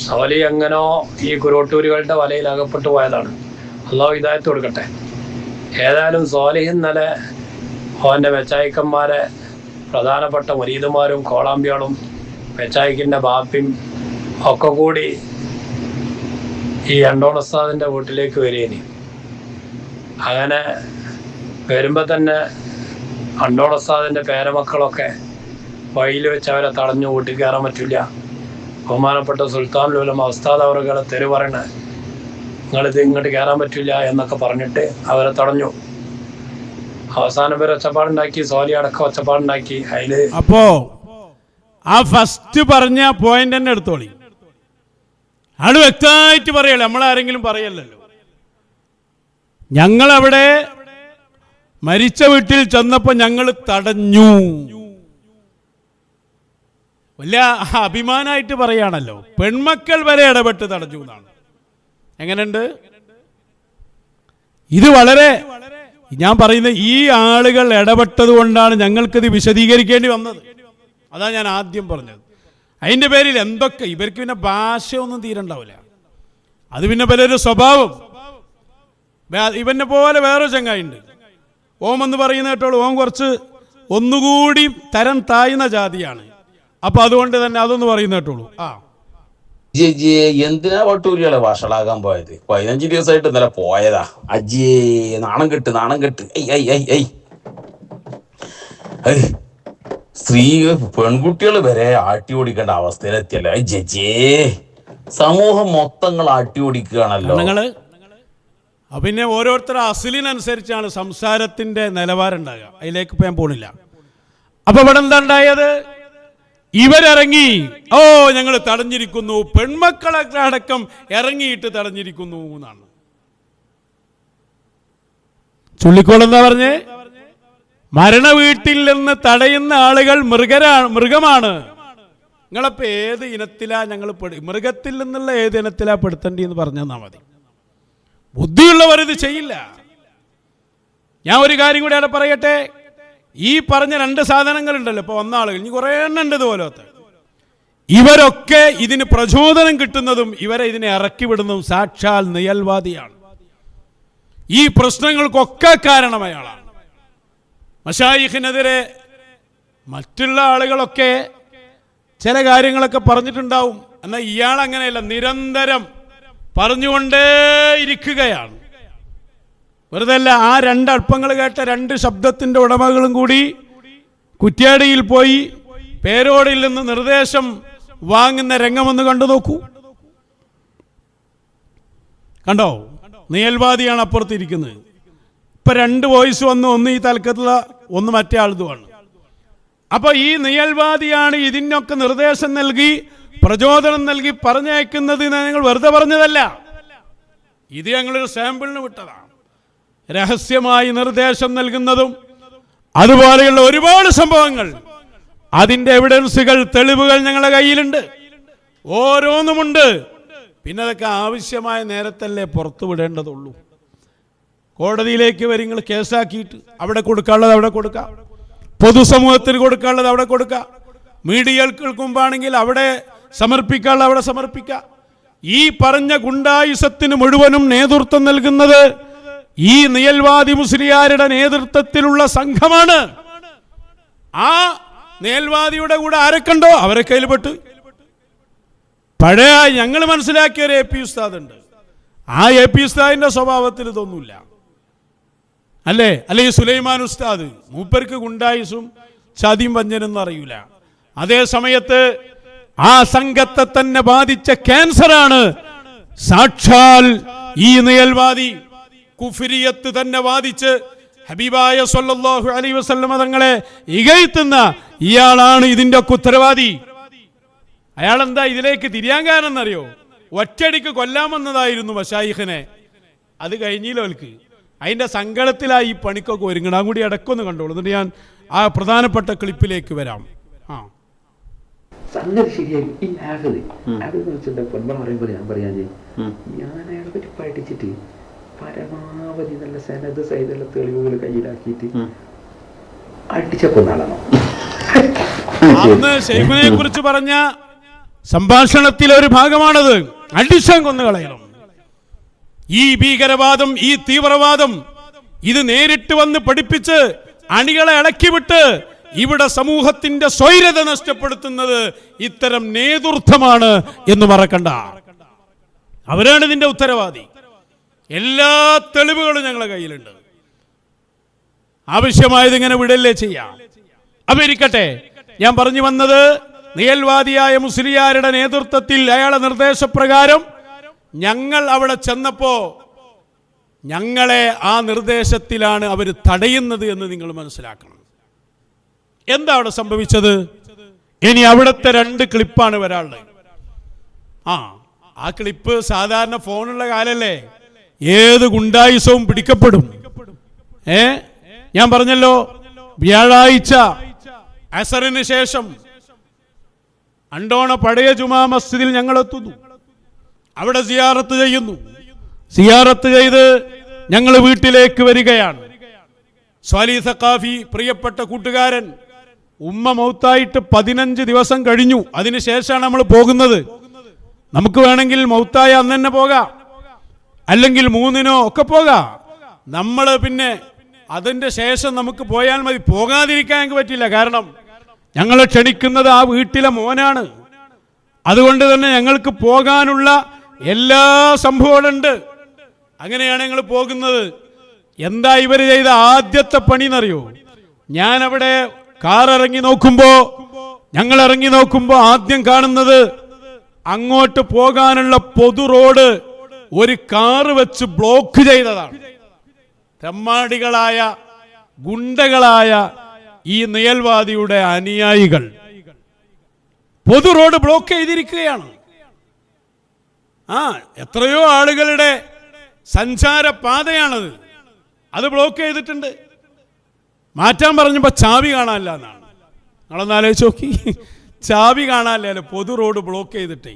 സ്വാലിഹ് എങ്ങനോ ഈ കുരോട്ടൂരുകളുടെ വലയിൽ അകപ്പെട്ടു പോയതാണ്. അള്ളാഹു ഹിദായത്ത് കൊടുക്കട്ടെ. ഏതായാലും സ്വാലിഹ് ഇന്നലെ അവൻ്റെ വെച്ചായിക്കന്മാരെ പ്രധാനപ്പെട്ട മുരീദുമാരും കോളാമ്പികളും വെച്ചായിക്കിൻ്റെ ബാപ്പിയും ഒക്കെ കൂടി ഈ അണ്ടോണ ഉസ്താദിൻ്റെ വീട്ടിലേക്ക് വരികയിനി. അങ്ങനെ വരുമ്പോൾ തന്നെ അണ്ടോണ ഉസ്താദിൻ്റെ പേരമക്കളൊക്കെ വഴിയിൽ വെച്ച് അവരെ തടഞ്ഞു, വീട്ടിൽ കയറാൻ പറ്റില്ല. ബഹുമാനപ്പെട്ട സുൽത്താനുൽ ഉലമ ഉസ്താദ് അവരുടെ തെരു പറയണ നിങ്ങളിത് ഇങ്ങോട്ട് കയറാൻ പറ്റില്ല എന്നൊക്കെ പറഞ്ഞിട്ട് അവരെ തടഞ്ഞു. അവസാനം പേര് ഒച്ചപ്പാടുണ്ടാക്കി, സോലി അടക്കം ഒച്ചപ്പാടുണ്ടാക്കി. അതില് അപ്പോ ആ ഫസ്റ്റ് പറഞ്ഞ പോയിന്റ് തന്നെ എടുത്തോളി. അത് വ്യക്തമായിട്ട് പറയല്ലേ, നമ്മളാരെങ്കിലും പറയല്ലോ. ഞങ്ങളവിടെ മരിച്ച വീട്ടിൽ ചെന്നപ്പോ ഞങ്ങൾ തടഞ്ഞു. വലിയ അഭിമാനമായിട്ട് പറയാണല്ലോ. പെൺമക്കൾ വരെ ഇടപെട്ട് തടഞ്ഞു എന്നാണ്. എങ്ങനെയുണ്ട് ഇത്? വളരെ ഞാൻ പറയുന്നത് ഈ ആളുകൾ ഇടപെട്ടത് കൊണ്ടാണ് ഞങ്ങൾക്കിത് വിശദീകരിക്കേണ്ടി വന്നത്. അതാ ഞാൻ ആദ്യം പറഞ്ഞത്. അതിൻ്റെ പേരിൽ എന്തൊക്കെ ഇവർക്ക് പിന്നെ ഭാഷയൊന്നും തീരണ്ടാവില്ല. അത് പിന്നെ പലൊരു സ്വഭാവം. ഇവനെ പോലെ വേറൊരു ചങ്ങായിണ്ട്, ഓമെന്ന് പറയുന്ന കേട്ടോളൂ, ഓം കുറച്ച് ഒന്നുകൂടി തരം താഴ്ന്ന ജാതിയാണ്. അപ്പൊ അതുകൊണ്ട് തന്നെ അതൊന്ന് പറയുന്ന കേട്ടോളൂ. എന്തിനാ വട്ടൂരികളെ വഷളാകാൻ പോയത്? 15 ദിവസമായിട്ട് ഇന്നലെ പോയതാ. അജ്ജേ, നാണം കെട്ട്. സ്ത്രീ പെൺകുട്ടികൾ വരെ ആട്ടി ഓടിക്കേണ്ട അവസ്ഥയിലെത്തിയല്ലോ. ജജേ, സമൂഹം മൊത്തങ്ങൾ ആട്ടി ഓടിക്കുകയാണല്ലോ. പിന്നെ ഓരോരുത്തരുടെ അസിലിനനുസരിച്ചാണ് സംസാരത്തിന്റെ നിലവാരം ഉണ്ടാകുക. അതിലേക്ക് ഇപ്പം ഞാൻ പോണില്ല. അപ്പൊ ഇവിടെ എന്താ ഉണ്ടായത്? ഇവരിറങ്ങി, ഞങ്ങൾ തടഞ്ഞിരിക്കുന്നു, പെൺമക്കളെ അടക്കം ഇറങ്ങിയിട്ട് തടഞ്ഞിരിക്കുന്നു എന്നാണ്. ചുള്ളിക്കോട് എന്താ പറഞ്ഞേ? മരണ വീട്ടിൽ നിന്ന് തടയുന്ന ആളുകൾ മൃഗമാണ്. നിങ്ങളപ്പോ ഏത് ഇനത്തിലാ ഞങ്ങൾ മൃഗത്തിൽ നിന്നുള്ള ഏത് ഇനത്തിലാ പെടുത്തേണ്ടി എന്ന് പറഞ്ഞു തന്നാൽ മതി. ബുദ്ധിയുള്ളവർ ഇത് ചെയ്യില്ല. ഞാൻ ഒരു കാര്യം കൂടി അവിടെ പറയട്ടെ. ഈ പറഞ്ഞ 2 സാധനങ്ങളുണ്ടല്ലോ, ഇപ്പൊ വന്ന ആളുകൾ, ഇനി കുറേ എണ്ണം ഉണ്ട് ഇതുപോലത്തെ. ഇവരൊക്കെ ഇതിന് പ്രചോദനം കിട്ടുന്നതും ഇവരെ ഇതിനെ ഇറക്കി വിടുന്നതും സാക്ഷാൽ നിയൽവാദിയാണ്. ഈ പ്രശ്നങ്ങൾക്കൊക്കെ കാരണം അയാളാണ്. മശായിഖിനെതിരെ മറ്റുള്ള ആളുകളൊക്കെ ചില കാര്യങ്ങളൊക്കെ പറഞ്ഞിട്ടുണ്ടാവും. എന്നാൽ ഇയാൾ അങ്ങനെയല്ല, നിരന്തരം പറഞ്ഞുകൊണ്ടേയിരിക്കുകയാണ്. വെറുതെ അല്ല. ആ 2 അല്പങ്ങൾ കേട്ട 2 ശബ്ദത്തിന്റെ ഉടമകളും കൂടി കുറ്റ്യാടിയിൽ പോയി പേരോടിൽ നിന്ന് നിർദ്ദേശം വാങ്ങുന്ന രംഗമൊന്ന് കണ്ടു നോക്കൂ. കണ്ടോ? നിയൽവാദിയാണ് അപ്പുറത്തിരിക്കുന്നത്. ഇപ്പൊ 2 വോയിസ് വന്നു, ഒന്ന് ഈ തലക്കത്തുള്ള, ഒന്ന് മറ്റേ ആളുതുമാണ്. അപ്പൊ ഈ നിയൽവാദിയാണ് ഇതിനൊക്കെ നിർദ്ദേശം നൽകി, പ്രചോദനം നൽകി പറഞ്ഞയക്കുന്നത്. ഞങ്ങൾ വെറുതെ പറഞ്ഞതല്ല, ഇത് ഞങ്ങളൊരു സാമ്പിളിന് വിട്ടതാണ്. രഹസ്യമായി നിർദ്ദേശം നൽകുന്നതും അതുപോലെയുള്ള ഒരുപാട് സംഭവങ്ങൾ, അതിന്റെ എവിഡൻസുകൾ, തെളിവുകൾ ഞങ്ങളുടെ കയ്യിലുണ്ട്, ഓരോന്നുമുണ്ട്. പിന്നെ അതൊക്കെ ആവശ്യമായ നേരത്തല്ലേ പുറത്തു വിടേണ്ടതുള്ളൂ. കോടതിയിലേക്ക് വരെ നിങ്ങൾ കേസാക്കിയിട്ട് അവിടെ കൊടുക്കാനുള്ളത് അവിടെ കൊടുക്കാം, പൊതുസമൂഹത്തിന് കൊടുക്കാനുള്ളത് അവിടെ കൊടുക്കാം, മീഡിയകൾക്ക് മുമ്പാണെങ്കിൽ അവിടെ സമർപ്പിക്കാനുള്ളത് അവിടെ സമർപ്പിക്കാം. ഈ പറഞ്ഞ ഗുണ്ടായുസത്തിന് മുഴുവനും നേതൃത്വം നൽകുന്നത് ഈ നിയൽവാദി മുസ്ലിയാരുടെ നേതൃത്വത്തിലുള്ള സംഘമാണ്. ആ നിയൽവാദിയുടെ കൂടെ ആരൊക്കെണ്ടോ അവരെ കയ്യിൽപ്പെട്ട് പഴയ ഞങ്ങൾ മനസ്സിലാക്കിയ ഒരു AP ഉസ്താദ് ഉണ്ട്. ആ AP ഉസ്താദിന്റെ സ്വഭാവത്തിൽ ഇതൊന്നുമില്ല, അല്ലേ? ഈ സുലൈമാൻ ഉസ്താദ്, മൂപ്പർക്ക് ഗുണ്ടായുസും ചതിയും വഞ്ചനൊന്നും അറിയില്ല. അതേ സമയത്ത് ആ സംഘത്തെ തന്നെ ബാധിച്ച ക്യാൻസറാണ് സാക്ഷാൽ ഈ നിയൽവാദി. കുഫ്രിയത്ത് തന്നെ ബാധിച്ച് ഹബീബായ സ്വല്ലല്ലാഹു അലൈഹി വസല്ലമ തങ്ങളെ ഇകഴ്ത്തുന്ന ഇയാളാണ് ഇതിന്റെ ഒക്കെ ഉത്തരവാദി. അയാളെന്താ ഇതിലേക്ക് തിരിയാൻ കാരണം എന്നറിയോ? ഒറ്റയടിക്ക് കൊല്ലാമെന്നതായിരുന്നു മശായിഖിനെ. അത് കഴിഞ്ഞില്ലോൽക്ക്. അതിന്റെ സങ്കടത്തിലായി ഈ പണിക്കൊക്കെ ഒരുങ്ങണം. കൂടി ഇടക്കൊന്ന് കണ്ടോളൂ, എന്നിട്ട് ഞാൻ ആ പ്രധാനപ്പെട്ട ക്ലിപ്പിലേക്ക് വരാം. സംഗതി ശരിയായി. ഈ ആഹദ് പൊന്മ പറയുമ്പോൾ ഞാൻ പറയാൻ ഞാൻ അയാളെ പറ്റി പഠിച്ചിട്ട് പരമാവധി നല്ല സനത് സൈതുള്ള തെളിവുകൾ കയ്യിലാക്കിയിട്ട് അടിച്ച കൊന്നാളാണോ? അന്ന് ശൈഖുനെ കുറിച്ച് പറഞ്ഞ സംഭാഷണത്തിലെ ഒരു ഭാഗമാണത്. അടിച്ചാൻ കൊന്നുകളയണം. ഈ ഭീകരവാദം, ഈ തീവ്രവാദം, ഇത് നേരിട്ട് വന്ന് പഠിപ്പിച്ച് അണികളെ ഇളക്കിവിട്ട് ഇവിടെ സമൂഹത്തിന്റെ സ്വൈരത നഷ്ടപ്പെടുത്തുന്നത് ഇത്തരം നേതൃത്വമാണ് എന്ന് മറക്കണ്ട. അവരാണ് ഇതിന്റെ ഉത്തരവാദി. എല്ലാ തെളിവുകളും ഞങ്ങളുടെ കയ്യിലുണ്ട്. ആവശ്യമായത് ഇങ്ങനെ വിടല്ലേ ചെയ്യാം. അപ്പൊ ഇരിക്കട്ടെ, ഞാൻ പറഞ്ഞു വന്നത്, നിയൽവാദിയായ മുസ്ലിയാരുടെ നേതൃത്വത്തിൽ അയാളുടെ നിർദ്ദേശപ്രകാരം ഞങ്ങൾ അവിടെ ചെന്നപ്പോ ഞങ്ങളെ ആ നിർദ്ദേശത്തിലാണ് അവർ തടയുന്നത് എന്ന് നിങ്ങൾ മനസ്സിലാക്കണം. എന്താ അവിടെ സംഭവിച്ചത്? ഇനി അവിടുത്തെ 2 ക്ലിപ്പാണ് വരാനുള്ളത്. ആ ക്ലിപ്പ് സാധാരണ ഫോണുള്ള കാലല്ലേ, ഏത് ഗുണ്ടായുസവും പിടിക്കപ്പെടും. ഞാൻ പറഞ്ഞല്ലോ, വ്യാഴാഴ്ച അസറിന് ശേഷം അണ്ടോണ പഴയ ജുമാ മസ്ജിദിൽ ഞങ്ങൾ എത്തുന്നു. അവിടെ സിയാറത്ത് ചെയ്യുന്നു. സിയാറത്ത് ചെയ്ത് ഞങ്ങൾ വീട്ടിലേക്ക് വരികയാണ്. സ്വാലി സഖാഫി, പ്രിയപ്പെട്ട കൂട്ടുകാരൻ, ഉമ്മ മൗത്തായിട്ട് 15 ദിവസം കഴിഞ്ഞു. അതിനുശേഷമാണ് നമ്മൾ പോകുന്നത്. നമുക്ക് വേണമെങ്കിൽ മൗത്തായ അന്ന് തന്നെ പോകാം, അല്ലെങ്കിൽ 3-നോ ഒക്കെ പോകാം. നമ്മൾ പിന്നെ അതിൻ്റെ ശേഷം നമുക്ക് പോയാൽ മതി. പോകാതിരിക്കാൻ എനിക്ക് പറ്റില്ല. കാരണം ഞങ്ങളെ ക്ഷണിക്കുന്നത് ആ വീട്ടിലെ മോനാണ്. അതുകൊണ്ട് തന്നെ ഞങ്ങൾക്ക് പോകാനുള്ള എല്ലാ സംഭവമുണ്ട്. അങ്ങനെയാണ് ഞങ്ങൾ പോകുന്നത്. എന്താ ഇവർ ചെയ്ത ആദ്യത്തെ പണി എന്നറിയോ? ഞാനവിടെ കാർ ഇറങ്ങി നോക്കുമ്പോ, ഞങ്ങൾ ഇറങ്ങി നോക്കുമ്പോ ആദ്യം കാണുന്നത് അങ്ങോട്ട് പോകാനുള്ള പൊതു റോഡ് ഒരു കാറ് വെച്ച് ബ്ലോക്ക് ചെയ്തതാണ്. തെമ്മാടികളായ ഗുണ്ടകളായ ഈ നിയൽവാദിയുടെ അനുയായികൾ പൊതു റോഡ് ബ്ലോക്ക് ചെയ്തിരിക്കുകയാണ്. എത്രയോ ആളുകളുടെ സഞ്ചാരപാതയാണത്. അത് ബ്ലോക്ക് ചെയ്തിട്ടുണ്ട്. മാറ്റാൻ പറഞ്ഞപ്പോൾ ചാവി കാണാനില്ല എന്നാണ്. നിങ്ങളൊന്ന് ആലോചിച്ച് നോക്കി, ചാവി കാണാനില്ലല്ലോ, പൊതു റോഡ് ബ്ലോക്ക് ചെയ്തിട്ടേ.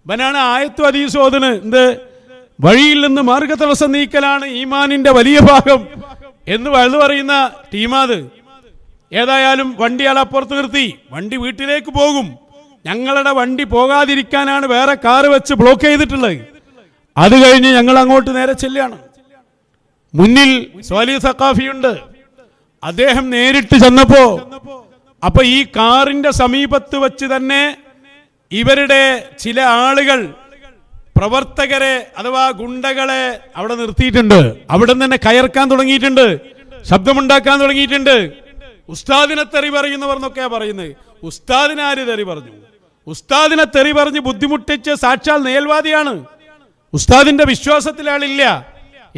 ഇവനാണ് ആയത്തു ഹദീസോദിന് എന്ത് വഴിയിൽ നിന്ന് മാർഗതടസ്സം നീക്കലാണ് ഈമാനിന്റെ വലിയ ഭാഗം എന്ന് വഴുതു പറയുന്ന ടീമാത്. ഏതായാലും വണ്ടി ആൾ അപ്പുറത്ത് നിർത്തി, വണ്ടി വീട്ടിലേക്ക് പോകും. ഞങ്ങളുടെ വണ്ടി പോകാതിരിക്കാനാണ് വേറെ കാറ് വെച്ച് ബ്ലോക്ക് ചെയ്തിട്ടുള്ളത്. അത് കഴിഞ്ഞ് ഞങ്ങൾ അങ്ങോട്ട് നേരെ ചെല്ലുകയാണ്. മുന്നിൽ സ്വാലിഹ് സഖാഫിയുണ്ട്. അദ്ദേഹം നേരിട്ട് ചെന്നപ്പോ അപ്പൊ ഈ കാറിന്റെ സമീപത്ത് വെച്ച് തന്നെ ഇവരുടെ ചില ആളുകൾ പ്രവർത്തകരെ അഥവാ ഗുണ്ടകളെ അവിടെ നിർത്തിയിട്ടുണ്ട്. അവിടെ നിന്ന് തന്നെ കയർക്കാൻ തുടങ്ങിയിട്ടുണ്ട്, ശബ്ദമുണ്ടാക്കാൻ തുടങ്ങിയിട്ടുണ്ട്. ഉസ്താദിനെ തെറി പറയുന്നവർ എന്നൊക്കെയാ പറയുന്നത്. ഉസ്താദിനെ ആര് തെറി പറഞ്ഞു? ഉസ്താദിനെ തെറി പറഞ്ഞ് ബുദ്ധിമുട്ടിച്ച് സാക്ഷാൽ നിയൽവാദിയാണ്. ഉസ്താദിന്റെ വിശ്വാസത്തിലാളില്ല.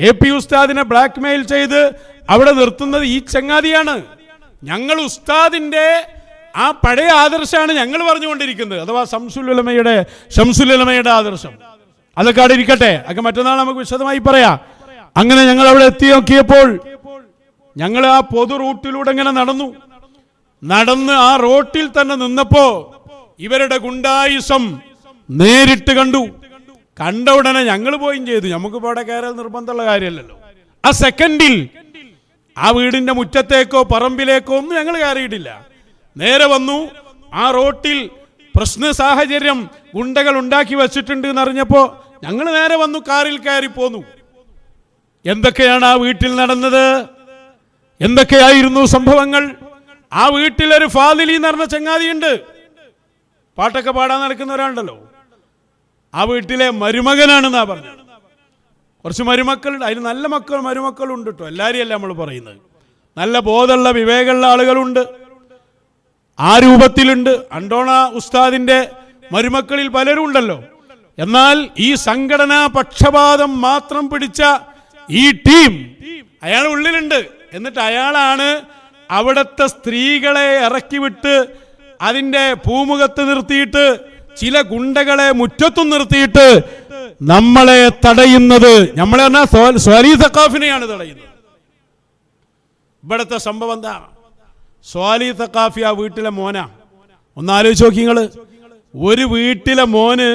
AP ഉസ്താദിനെ ബ്ലാക്ക് മെയിൽ ചെയ്ത് അവിടെ നിർത്തുന്നത് ഈ ചങ്ങാതിയാണ്. ഞങ്ങൾ ഉസ്താദിന്റെ ആ പഴയ ആദർശമാണ് ഞങ്ങൾ പറഞ്ഞുകൊണ്ടിരിക്കുന്നത്, അഥവാ ശംസുൽ ഉലമയുടെ ആദർശം. അതൊക്കെ അവിടെ ഇരിക്കട്ടെ, അതൊക്കെ മറ്റന്നാൾ നമുക്ക് വിശദമായി പറയാം. അങ്ങനെ ഞങ്ങൾ അവിടെ എത്തി നോക്കിയപ്പോൾ ഞങ്ങൾ ആ പൊതു റൂട്ടിലൂടെ ഇങ്ങനെ നടന്ന് ആ റോട്ടിൽ തന്നെ നിന്നപ്പോ ഇവരുടെ ഗുണ്ടായുസം നേരിട്ട് കണ്ട ഉടനെ ഞങ്ങൾ പോയും ചെയ്തു. നമുക്കിപ്പോ അവിടെ കയറാൻ നിർബന്ധമുള്ള കാര്യമല്ലല്ലോ. ആ സെക്കൻഡിൽ ആ വീടിന്റെ മുറ്റത്തേക്കോ പറമ്പിലേക്കോ ഒന്നും ഞങ്ങൾ കയറിയിട്ടില്ല. നേരെ വന്നു. ആ റോട്ടിൽ പ്രശ്ന സാഹചര്യം ഗുണ്ടകൾ ഉണ്ടാക്കി വെച്ചിട്ടുണ്ട് എന്നറിഞ്ഞപ്പോ ഞങ്ങൾ നേരെ വന്നു, കാറിൽ കയറി പോന്നു. എന്തൊക്കെയാണ് ആ വീട്ടിൽ നടന്നത്? എന്തൊക്കെയായിരുന്നു സംഭവങ്ങൾ? ആ വീട്ടിലൊരു ഫാദിലി എന്ന് പറഞ്ഞ ചങ്ങാതിയുണ്ട്, പാട്ടൊക്കെ പാടാൻ നടക്കുന്ന ഒരാളുണ്ടല്ലോ. ആ വീട്ടിലെ മരുമകനാണെന്നാ പറഞ്ഞത്. കുറച്ച് മരുമക്കളുണ്ട്, അതിന് നല്ല മരുമക്കളുണ്ട് കേട്ടോ, എല്ലാവരെയും അല്ല നമ്മൾ പറയുന്നത്. നല്ല ബോധമുള്ള വിവേകമുള്ള ആളുകളുണ്ട്. ആ രൂപത്തിലുണ്ട്. അണ്ടോണ ഉസ്താദിന്റെ മരുമക്കളിൽ പലരും ഉണ്ടല്ലോ. എന്നാൽ ഈ സംഘടനാ പക്ഷപാതം മാത്രം പിടിച്ച ഈ ടീം അയാൾ ഉള്ളിലുണ്ട്. എന്നിട്ട് അയാളാണ് അവിടുത്തെ സ്ത്രീകളെ ഇറക്കി വിട്ട് അതിന്റെ പൂമുഖത്ത് നിർത്തിയിട്ട് ചില ഗുണ്ടകളെ മുറ്റത്തും നിർത്തിയിട്ട് നമ്മളെ തടയുന്നത്. നമ്മളെ പറഞ്ഞാൽ സ്വാലിഹ് സഖാഫിനെയാണ് തടയുന്നത്. ഇവിടുത്തെ സംഭവം എന്താ? സ്വാലിഹ് സഖാഫി ആ വീട്ടിലെ മോനാ. ഒന്ന് ആലോചിച്ച് നോക്കി നിങ്ങൾ. ഒരു വീട്ടിലെ മോന്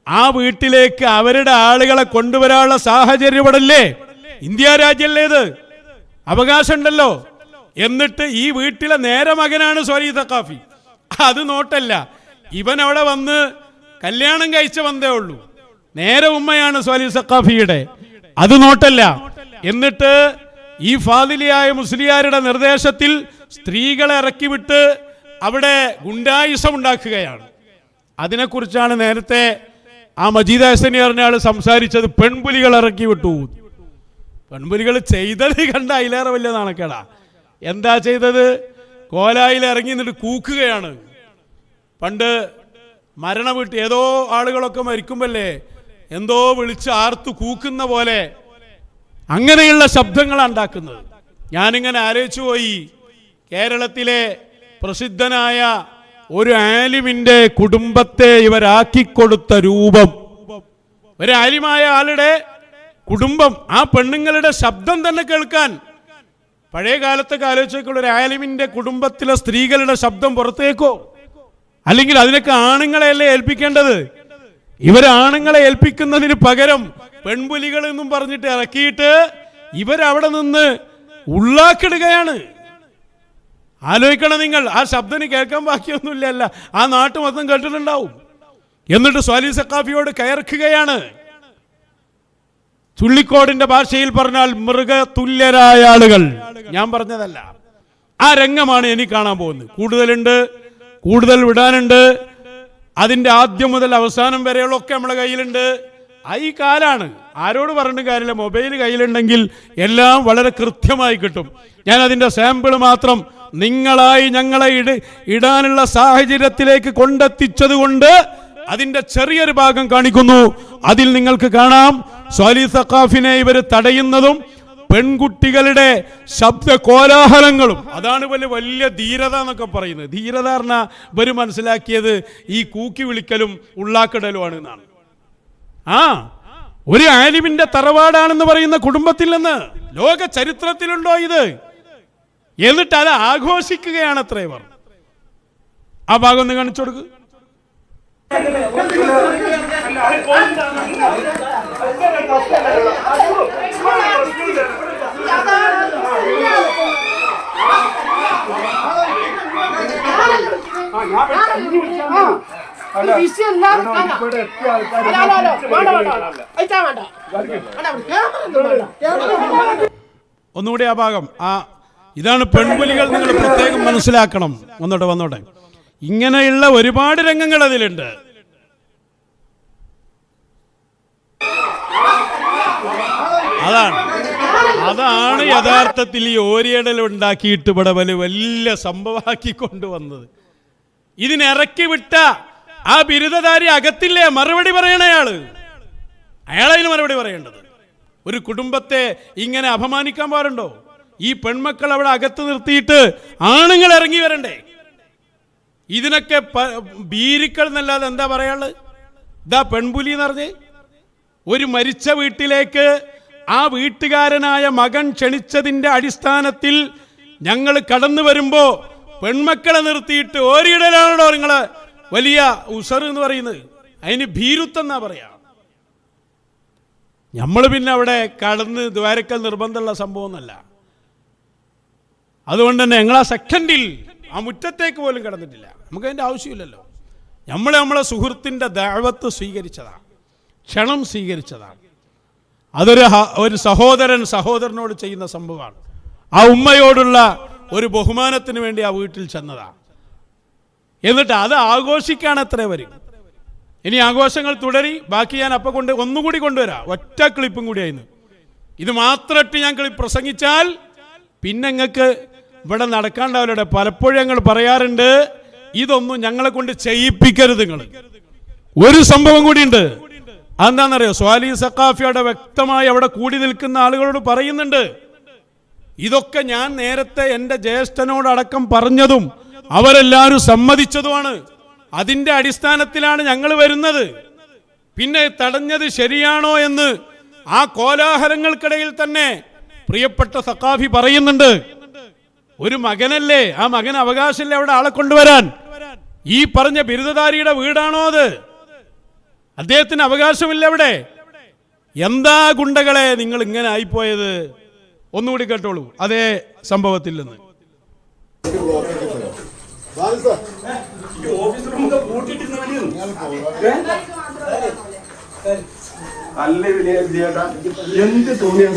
ആ വീട്ടിലേക്ക് അവരുടെ ആളുകളെ കൊണ്ടുവരാനുള്ള സാഹചര്യം ഇവിടെ ഇല്ലേ? ഇന്ത്യ രാജ്യമല്ലേ ഇത്? അവകാശം ഉണ്ടല്ലോ. എന്നിട്ട് ഈ വീട്ടിലെ നേരെ മകനാണ് സ്വാലിഹ് സഖാഫി. അത് നോട്ടല്ല, ഇവൻ അവിടെ വന്ന് കല്യാണം കഴിച്ച വന്നേ ഉള്ളൂ. നേരെ ഉമ്മയാണ് സ്വാലിഹ് സഖാഫിയുടെ, അത് നോട്ടല്ല. എന്നിട്ട് ഈ ഫാദിലിയായ മുസ്ലിയാരുടെ നിർദ്ദേശത്തിൽ സ്ത്രീകളെ ഇറക്കി വിട്ട് അവിടെ ഗുണ്ടായുസം ഉണ്ടാക്കുകയാണ്. അതിനെക്കുറിച്ചാണ് നേരത്തെ ആ മജീദ് ഹസനി പറഞ്ഞ ആൾ സംസാരിച്ചത്. പെൺപുലികൾ ഇറക്കി വിട്ടു. പെൺപുലികൾ ചെയ്തത് കണ്ട അതിലേറെ വലിയ നാണക്കേടാ. എന്താ ചെയ്തത്? കോലായിൽ ഇറങ്ങി നിന്നിട്ട് കൂക്കുകയാണ്. പണ്ട് മരണ വീട്ടിൽ ഏതോ ആളുകളൊക്കെ മരിക്കുമ്പല്ലേ എന്തോ വിളിച്ച് ആർത്തു കൂക്കുന്ന പോലെ അങ്ങനെയുള്ള ശബ്ദങ്ങളാണ് ഉണ്ടാക്കുന്നത്. ഞാനിങ്ങനെ ആലോചിച്ചു പോയി, കേരളത്തിലെ പ്രസിദ്ധനായ ഒരു ആലിമിന്റെ കുടുംബത്തെ ഇവരാക്കിക്കൊടുത്ത രൂപം. ഒരു ആലിമായ ആളുടെ കുടുംബം, ആ പെണ്ണുങ്ങളുടെ ശബ്ദം തന്നെ കേൾക്കാൻ. പഴയ കാലത്തൊക്കെ ആലോചിച്ചുള്ള ഒരു ആലിമിന്റെ കുടുംബത്തിലെ സ്ത്രീകളുടെ ശബ്ദം പുറത്തേക്കോ? അല്ലെങ്കിൽ അതിനൊക്കെ ആണുങ്ങളെയല്ലേ ഏൽപ്പിക്കേണ്ടത്? ഇവരാണുങ്ങളെ ഏൽപ്പിക്കുന്നതിന് പകരം പെൺപുലികൾ എന്നും പറഞ്ഞിട്ട് ഇറക്കിയിട്ട് ഇവരവിടെ നിന്ന് ഉള്ളാക്കിടുകയാണ്. ആലോചിക്കണം നിങ്ങൾ. ആ ശബ്ദം കേൾക്കാൻ ബാക്കിയൊന്നുമില്ല, ആ നാട്ടു മൊത്തം കേട്ടിട്ടുണ്ടാവും. എന്നിട്ട് സ്വാലി സഖാഫിയോട് കയർക്കുകയാണ്. ചുള്ളിക്കോടിന്റെ ഭാഷയിൽ പറഞ്ഞാൽ മൃഗതുല്യരായ ആളുകൾ. ഞാൻ പറഞ്ഞതല്ല, ആ രംഗമാണ് എനിക്ക് കാണാൻ പോകുന്നത്. കൂടുതലുണ്ട്, കൂടുതൽ വിടാനുണ്ട്. അതിൻ്റെ ആദ്യം മുതൽ അവസാനം വരെയുള്ളൊക്കെ നമ്മുടെ കയ്യിലുണ്ട്. ഈ കാലാണ്, ആരോട് പറഞ്ഞിട്ട് കാര്യമില്ല. മൊബൈൽ കയ്യിലുണ്ടെങ്കിൽ എല്ലാം വളരെ കൃത്യമായി കിട്ടും. ഞാൻ അതിൻ്റെ സാമ്പിൾ മാത്രം നിങ്ങളായി ഞങ്ങളെ ഇടാനുള്ള സാഹചര്യത്തിലേക്ക് കൊണ്ടെത്തിച്ചത് കൊണ്ട് അതിൻ്റെ ചെറിയൊരു ഭാഗം കാണിക്കുന്നു. അതിൽ നിങ്ങൾക്ക് കാണാം സ്വാലി സഖാഫിനെ ഇവർ തടയുന്നതും പെൺകുട്ടികളുടെ ശബ്ദ കോലാഹലങ്ങളും. അതാണ് വലിയ ധീരത എന്നൊക്കെ പറയുന്നത്. ധീരത പറഞ്ഞാൽ ഇവർ മനസ്സിലാക്കിയത് ഈ കൂക്കി വിളിക്കലും ഉള്ളാക്കിടലുമാണ് എന്നാണ്. ഒരു ആലിമിന്റെ തറവാടാണെന്ന് പറയുന്ന കുടുംബത്തിൽ നിന്ന് ലോക ചരിത്രത്തിലുണ്ടോ ഇത്? എന്നിട്ട് അത് ആഘോഷിക്കുകയാണ് അത്ര ഇവർ. ആ ഭാഗം ഒന്ന് കാണിച്ചു കൊടുക്കുക. ഒന്നുകൂടി ആ ഭാഗം. ഇതാണ് പെൺപുലികൾ, നിങ്ങൾ പ്രത്യേകം മനസ്സിലാക്കണം. വന്നോട്ടെ. ഇങ്ങനെയുള്ള ഒരുപാട് രംഗങ്ങൾ അതിലുണ്ട്. അതാണ് യഥാർത്ഥത്തിൽ ഈ ഓരിയടൽ ഉണ്ടാക്കിയിട്ട് ഇവിടെ വലിയ സംഭവമാക്കി കൊണ്ടുവന്നത്. ഇതിനിറക്കി വിട്ട ആ ബിരുദധാരി അകത്തില്ലേ മറുപടി പറയണയാള്. അയാളതിന് മറുപടി പറയേണ്ടത്. ഒരു കുടുംബത്തെ ഇങ്ങനെ അപമാനിക്കാൻ പാടുണ്ടോ? ഈ പെൺമക്കൾ അവിടെ അകത്ത് നിർത്തിയിട്ട് ആണുങ്ങൾ ഇറങ്ങി വരണ്ടേ? ഇതിനൊക്കെ ബീരിക്കൾ എന്നല്ലാതെ എന്താ പറയാനുള്ളത്? ഇതാ പെൺപുലി എന്ന് പറഞ്ഞ് ഒരു മരിച്ച വീട്ടിലേക്ക് ആ വീട്ടുകാരനായ മകൻ ക്ഷണിച്ചതിൻ്റെ അടിസ്ഥാനത്തിൽ ഞങ്ങൾ കടന്നു വരുമ്പോൾ പെൺമക്കളെ നിർത്തിയിട്ട് ഓരിയിടലാണോ നിങ്ങൾ വലിയ ഉസർ എന്ന് പറയുന്നത്? അതിന് ഭീരുത്വം എന്നാ പറയാ. നമ്മൾ പിന്നെ അവിടെ കടന്ന് ദ്വാരക്കൽ നിർബന്ധമുള്ള സംഭവമൊന്നുമല്ല. അതുകൊണ്ട് തന്നെ ഞങ്ങൾ ആ സെക്കൻഡിൽ ആ മുറ്റത്തേക്ക് പോലും കടന്നിട്ടില്ല. നമുക്ക് അതിൻ്റെ ആവശ്യമില്ലല്ലോ. നമ്മളെ സുഹൃത്തിൻ്റെ ദഅവത്ത് സ്വീകരിച്ചതാണ്, ക്ഷണം സ്വീകരിച്ചതാണ്. ഒരു സഹോദരനോട് ചെയ്യുന്ന സംഭവമാണ്. ആ ഉമ്മയോടുള്ള ഒരു ബഹുമാനത്തിന് വേണ്ടി ആ വീട്ടിൽ ചെന്നതാണ്. എന്നിട്ട് അത് ആഘോഷിക്കാണ് എത്ര വരും. ഇനി ആഘോഷങ്ങൾ തുടരി. ബാക്കി ഞാൻ ഒന്നുകൂടി കൊണ്ടുവരാം. ഒറ്റ ക്ലിപ്പും കൂടി ആയിരുന്നു. ഇത് മാത്രമായിട്ട് ഞാൻ പ്രസംഗിച്ചാൽ പിന്നെ നിങ്ങൾക്ക് ഇവിടെ നടക്കാണ്ടാവില്ല. പലപ്പോഴും ഞങ്ങൾ പറയാറുണ്ട്, ഇതൊന്നും ഞങ്ങളെ കൊണ്ട് ചെയ്യിപ്പിക്കരുത് നിങ്ങൾ. ഒരു സംഭവം കൂടിയുണ്ട്. അതെന്താണെന്നറിയോ? സ്വാലി സഖാഫിയുടെ വ്യക്തമായി അവിടെ കൂടി നിൽക്കുന്ന ആളുകളോട് പറയുന്നുണ്ട്, ഇതൊക്കെ ഞാൻ നേരത്തെ എൻ്റെ ജ്യേഷ്ഠനോടടക്കം പറഞ്ഞതും അവരെല്ലാവരും സമ്മതിച്ചതുമാണ്. അതിൻ്റെ അടിസ്ഥാനത്തിലാണ് ഞങ്ങൾ വരുന്നത്. പിന്നെ തടഞ്ഞത് ശരിയാണോ എന്ന് ആ കോലാഹലങ്ങൾക്കിടയിൽ തന്നെ പ്രിയപ്പെട്ട സഖാഫി പറയുന്നുണ്ട്. ഒരു മകനല്ലേ, ആ മകന് അവകാശമില്ലേ അവിടെ ആളെ കൊണ്ടുവരാൻ? ഈ പറഞ്ഞ ബിരുദധാരിയുടെ വീടാണോ അത്? അദ്ദേഹത്തിന് അവകാശമില്ല അവിടെ. എന്താ ഗുണ്ടകളെ നിങ്ങൾ ഇങ്ങനെ ആയിപ്പോയത്? ഒന്നുകൂടി കേട്ടോളൂ അതേ സംഭവത്തിൽ നിന്ന്. എന്ത് തോന്നിയാ